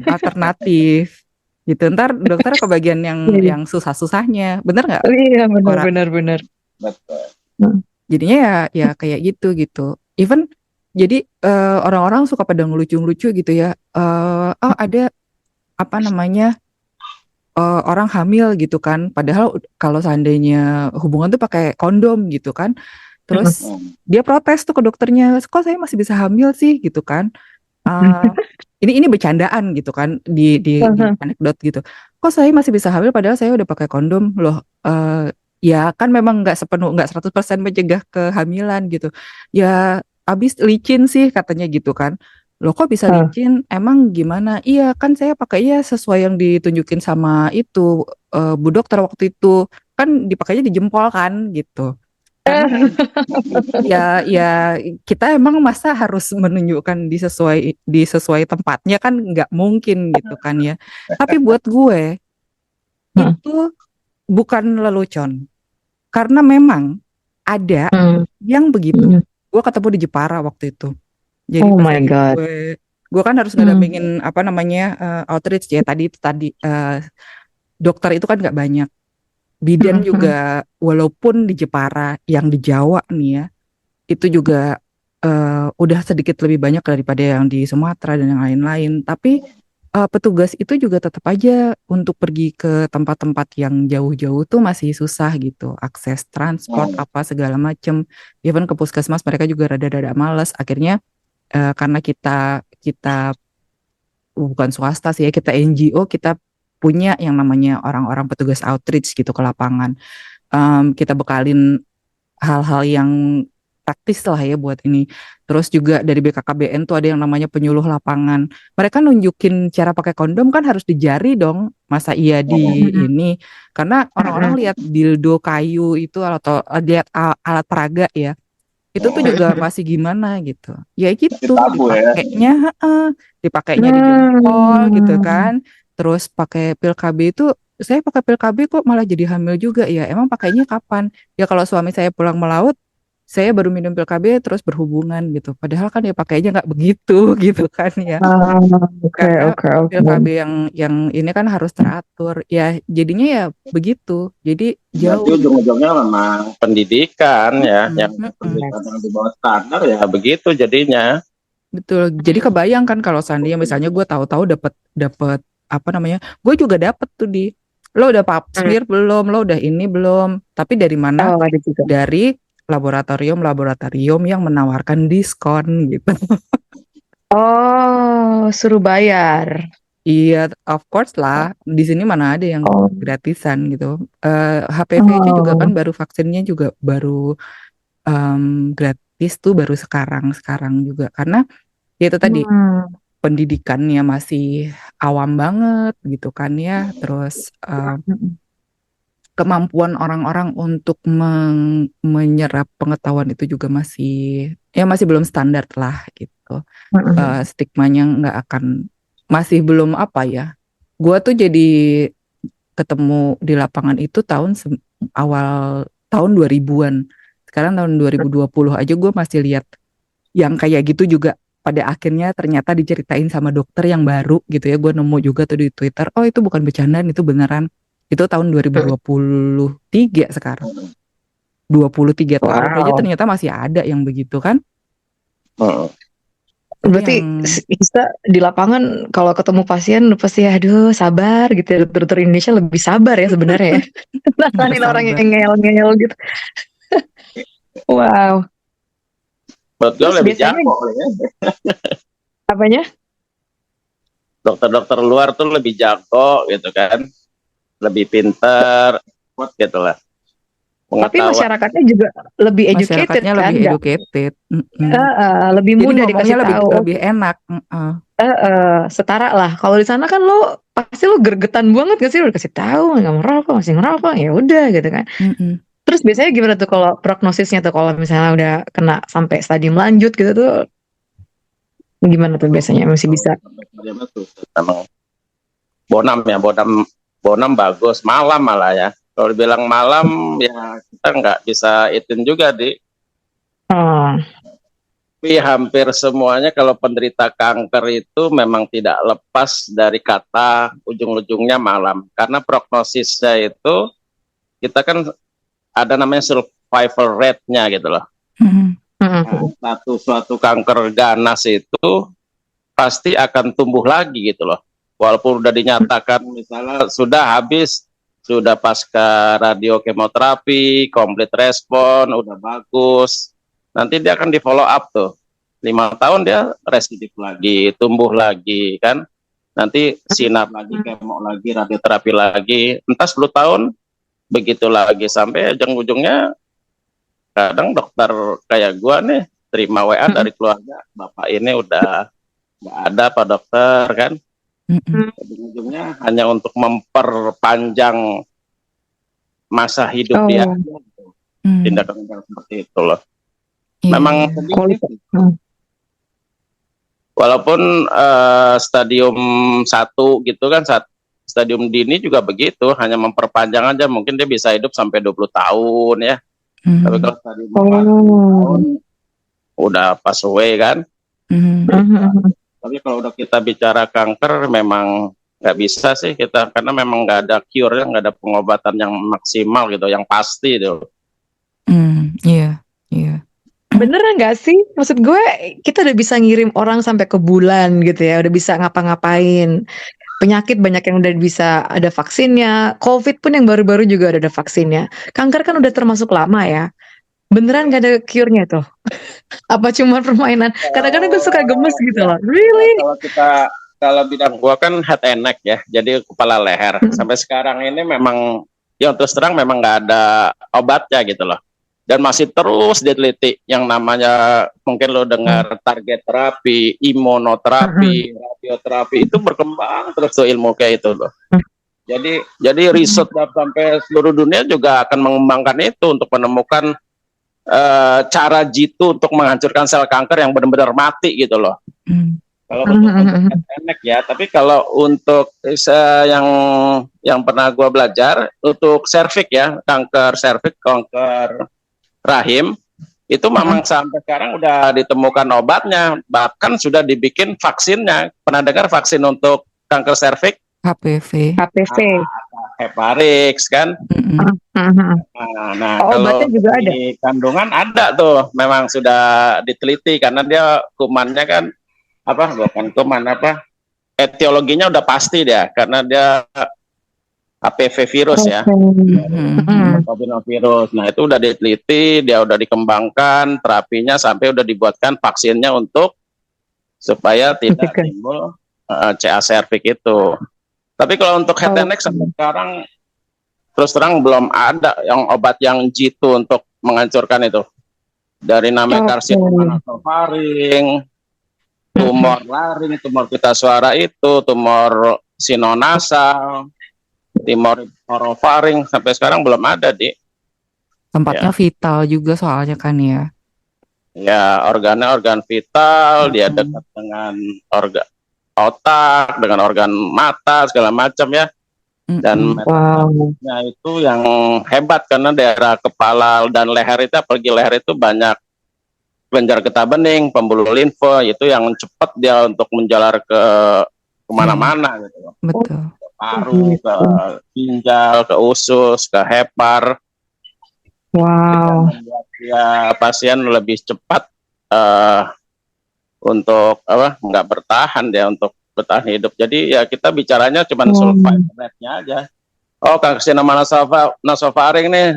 A: Alternatif gitu. Ntar dokter ke bagian yang susah-susahnya. Bener nggak?
B: Iya, benar.
A: Jadinya ya kayak gitu. Even jadi orang-orang suka pada ngelucu-ngelucu gitu ya. Ada apa namanya orang hamil gitu kan, padahal kalau seandainya hubungan tuh pakai kondom gitu kan, terus dia protes tuh ke dokternya, kok saya masih bisa hamil sih gitu kan. Ini bercandaan gitu kan di anekdot gitu, kok saya masih bisa hamil padahal saya udah pakai kondom loh. Ya kan memang nggak 100% mencegah kehamilan gitu ya, abis licin sih katanya gitu kan. Loh kok bisa licin? Emang gimana? Iya kan saya pakainya sesuai yang ditunjukin sama itu Bu Dokter waktu itu. Kan dipakainya di jempol kan gitu. Karena ya kita emang masa harus menunjukkan di sesuai tempatnya kan nggak mungkin gitu kan ya. Tapi buat gue itu bukan lelucon. Karena memang ada yang begitu. Gue ketemu di Jepara waktu itu. Jadi
B: Oh my God.
A: gue kan harus ngedampingin apa namanya outreach ya tadi dokter itu kan nggak banyak, bidan juga walaupun di Jepara yang di Jawa nih ya itu juga udah sedikit lebih banyak daripada yang di Sumatera dan yang lain-lain, tapi petugas itu juga tetap aja untuk pergi ke tempat-tempat yang jauh-jauh tuh masih susah gitu, akses transport apa segala macem, even ke puskesmas mereka juga rada-rada malas. Akhirnya karena kita bukan swasta sih ya, kita NGO, kita punya yang namanya orang-orang petugas outreach gitu ke lapangan. Kita bekalin hal-hal yang praktis lah ya buat ini. Terus juga dari BKKBN tuh ada yang namanya penyuluh lapangan. Mereka nunjukin cara pakai kondom kan harus di jari dong. Masa iya di ini? Karena orang-orang lihat dildo kayu itu atau lihat alat peraga ya. Itu tuh juga masih gimana gitu. Ya gitu, dipakainya di jempol gitu kan. Terus pakai pil KB itu, saya pakai pil KB kok malah jadi hamil juga ya. Emang pakainya kapan? Ya kalau suami saya pulang melaut, saya baru minum pil KB terus berhubungan gitu. Padahal kan ya pakainya nggak begitu gitu kan ya. Karena pil KB yang ini kan harus teratur. Ya jadinya ya begitu. Jadi jauh.
C: Berarti ujung-ujungnya memang pendidikan ya, yang pendidikan yang di bawah standar ya begitu jadinya.
A: Betul. Jadi kebayang kan kalau seandainya misalnya gue tahu-tahu dapat apa namanya? Gue juga dapat tuh lo udah pap smear belum? Lo udah ini belum? Tapi dari mana? Dari laboratorium yang menawarkan diskon gitu.
B: Oh, suruh bayar.
A: Iya, of course lah. Di sini mana ada yang
B: Oh.
A: gratisan gitu. HPV aja juga kan baru vaksinnya juga baru gratis tuh baru sekarang juga karena ya itu tadi pendidikannya masih awam banget gitu kan ya. Terus kemampuan orang-orang untuk menyerap pengetahuan itu juga masih belum standar lah gitu. Stigmanya nggak akan masih belum apa ya. Gua tuh jadi ketemu di lapangan itu awal tahun 2000-an. Sekarang tahun 2020 aja gue masih lihat yang kayak gitu juga pada akhirnya ternyata diceritain sama dokter yang baru gitu ya. Gue nemu juga tuh di Twitter, oh itu bukan bercandaan, itu beneran. Itu tahun 2023 sekarang. 23 tahun aja
B: Wow.
A: ternyata masih ada yang begitu kan.
B: Berarti bisa di lapangan kalau ketemu pasien pasti aduh sabar gitu ya. Dokter Indonesia lebih sabar ya sebenarnya ya. Nanganin orang yang ngeyel-ngeyel gitu. Wow.
C: Menurut gue lebih jago ya.
B: Apanya?
C: Dokter-dokter luar tuh lebih jago gitu kan. Lebih pinter, gitu lah.
B: Tapi masyarakatnya juga lebih educated
A: masyarakatnya
B: kan?
A: Lebih educated.
B: Lebih mudah dikasih tahu.
A: Lebih enak.
B: Setara lah. Kalau di sana kan lo pasti lo gergetan banget gak sih, lo dikasih tahu nggak merokok, masih ngerokok, ya udah gitu kan. Terus biasanya gimana tuh kalau prognosisnya tuh kalau misalnya udah kena sampai stadium lanjut gitu tuh gimana tuh biasanya masih bisa?
C: Emang Bonam bagus, malam malah ya. Kalau dibilang malam ya kita nggak bisa itin juga Tapi hampir semuanya kalau penderita kanker itu memang tidak lepas dari kata ujung-ujungnya malam. Karena prognosisnya itu kita kan ada namanya survival rate-nya gitu loh. Suatu kanker ganas itu pasti akan tumbuh lagi gitu loh. Walaupun udah dinyatakan misalnya sudah habis, sudah pasca radio kemoterapi, complete respon, udah bagus. Nanti dia akan di follow up tuh. 5 tahun dia residif lagi, tumbuh lagi kan. Nanti sinar lagi, kemo lagi, radioterapi lagi. Entah 10 tahun begitu lagi sampai ujung-ujungnya kadang dokter kayak gua nih terima WA dari keluarga, bapak ini udah nggak ada Pak Dokter kan. Ujung-ujungnya hanya untuk memperpanjang masa hidup dia. Tindakan seperti itu loh. Memang walaupun stadium 1 gitu kan, stadium dini juga begitu, hanya memperpanjang aja, mungkin dia bisa hidup sampai 20 tahun ya. Tapi kalau stadium 4 tahun udah pass away kan. Tapi kalau udah kita bicara kanker memang nggak bisa sih kita, karena memang nggak ada cure, nggak ada pengobatan yang maksimal gitu, yang pasti itu.
A: Iya.
B: Beneran nggak sih? Maksud gue kita udah bisa ngirim orang sampai ke bulan gitu ya, udah bisa ngapa-ngapain. Penyakit banyak yang udah bisa ada vaksinnya. COVID pun yang baru-baru juga ada vaksinnya. Kanker kan udah termasuk lama ya. Beneran gak ada cure-nya tuh? Apa cuma permainan? Kadang-kadang gue suka gemes gitu loh. Really?
C: Kalau bidang gue kan head and neck ya, jadi kepala leher. Sampai sekarang ini memang, yang terus terang memang nggak ada obatnya gitu loh. Dan masih terus diteliti yang namanya, mungkin lo dengar target terapi, imunoterapi, radioterapi, itu berkembang terus tuh ilmu kayak itu loh. Jadi riset sampai seluruh dunia juga akan mengembangkan itu untuk menemukan cara jitu untuk menghancurkan sel kanker yang benar-benar mati gitu loh. Kalau untuk enak ya, tapi kalau untuk yang pernah gue belajar untuk serviks ya, kanker serviks, kanker rahim itu memang sampai sekarang udah ditemukan obatnya, bahkan sudah dibikin vaksinnya. Pernah dengar vaksin untuk kanker serviks?
B: HPV.
C: Heparix kan. Nah kalau
B: juga ada.
C: Di kandungan ada tuh, memang sudah diteliti karena dia kumannya kan bukan kuman etiologinya udah pasti dia, karena dia HPV virus ya, virus. Nah itu udah diteliti, dia udah dikembangkan terapinya sampai udah dibuatkan vaksinnya untuk supaya tidak timbul CA cervix itu. Tapi kalau untuk head and neck sampai sekarang terus terang belum ada yang obat yang jitu untuk menghancurkan itu. Dari namanya karsinoma nasofaring, tumor laring, tumor pita suara itu, tumor sinonasal, tumor orofaring, sampai sekarang belum ada, Di.
A: Tempatnya vital juga soalnya kan ya.
C: Ya, organnya organ vital, dia dekat dengan organ otak, dengan organ mata, segala macam ya. Dan metabolismenya itu yang hebat karena daerah kepala dan leher itu, apalagi leher itu banyak kelenjar getah bening, pembuluh limfa, itu yang cepat dia untuk menjalar ke kemana-mana gitu.
A: Betul.
C: Ke paru, ke ginjal, ke usus, ke hepar.
B: Wow.
C: Membuat dia pasien lebih cepat untuk nggak bertahan dia untuk bertahan hidup. Jadi ya kita bicaranya cuma survival rate-nya aja. Oh, karsinoma nasofaring nih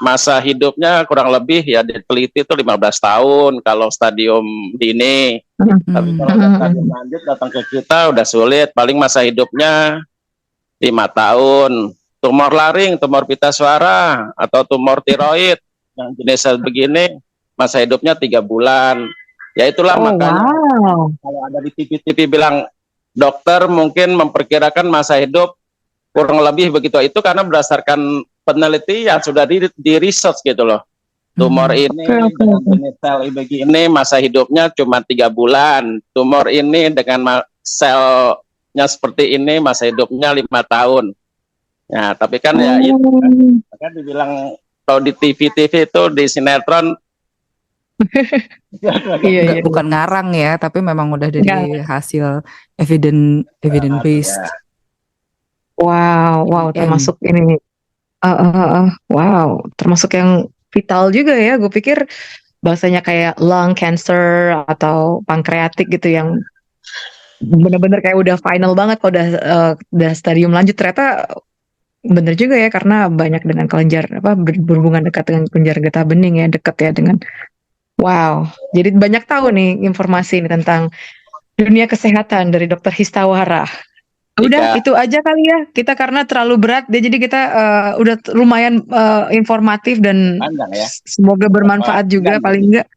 C: masa hidupnya kurang lebih ya diteliti itu 15 tahun kalau stadium dini. Tapi kalau stadium lanjut datang ke kita udah sulit, paling masa hidupnya 5 tahun. Tumor laring, tumor pita suara atau tumor tiroid yang jenis begini masa hidupnya 3 bulan. Ya itulah makanya kalau ada di TV-TV bilang dokter mungkin memperkirakan masa hidup kurang lebih begitu, itu karena berdasarkan penelitian sudah di research gitu loh. Tumor ini dengan jenis sel begini masa hidupnya cuma 3 bulan. Tumor ini dengan selnya seperti ini masa hidupnya 5 tahun. Ya, tapi kan ya itu kan dibilang kalau di TV-TV itu di sinetron
A: bukan ngarang ya, tapi memang udah dari hasil evidence based.
B: Wow, termasuk ini. Wow, termasuk yang vital juga ya. Gue pikir bahasanya kayak lung cancer atau pankreatik gitu yang bener-bener kayak udah final banget kalau udah stadium lanjut. Ternyata bener juga ya, karena banyak dengan kelenjar berhubungan dekat dengan kelenjar getah bening ya, dekat ya dengan. Wow, jadi banyak tahu nih informasi ini tentang dunia kesehatan dari Dokter Histawara. Udah itu aja kali ya, kita karena terlalu berat jadi kita udah lumayan informatif dan semoga bermanfaat juga paling enggak.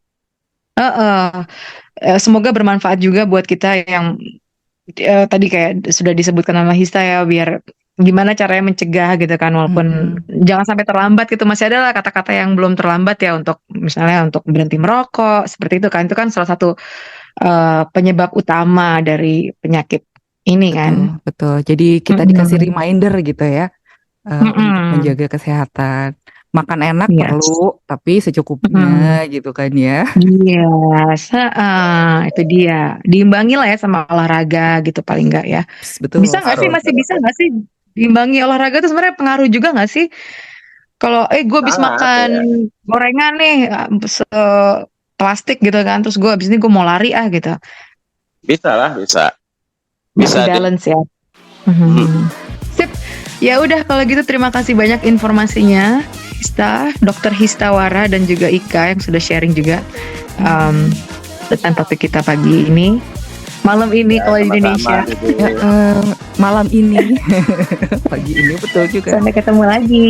B: Semoga bermanfaat juga buat kita yang tadi kayak sudah disebutkan nama Hista ya, biar gimana caranya mencegah gitu kan, walaupun jangan sampai terlambat gitu. Masih ada lah kata-kata yang belum terlambat ya, untuk misalnya untuk berhenti merokok seperti itu kan salah satu penyebab utama dari penyakit ini kan.
A: Betul. Jadi kita dikasih reminder gitu ya, untuk menjaga kesehatan. Makan enak perlu, tapi secukupnya gitu kan ya.
B: Yes, itu dia. Diimbangi lah ya sama olahraga gitu paling enggak ya.
A: Betul.
B: Bisa nggak sih, masih bisa nggak sih diimbangi olahraga itu sebenarnya pengaruh juga nggak sih? Kalau gue habis makan gorengan nih plastik gitu kan, terus gue habis ini gue mau lari gitu.
C: Bisa lah, bisa
B: balance ya. Sip. Ya udah kalau gitu, terima kasih banyak informasinya Dokter Histawara dan juga Ika yang sudah sharing juga tentang topik kita pagi ini. Malam ini kalau di Indonesia
A: malam ini pagi ini, betul juga.
B: Sampai ketemu lagi.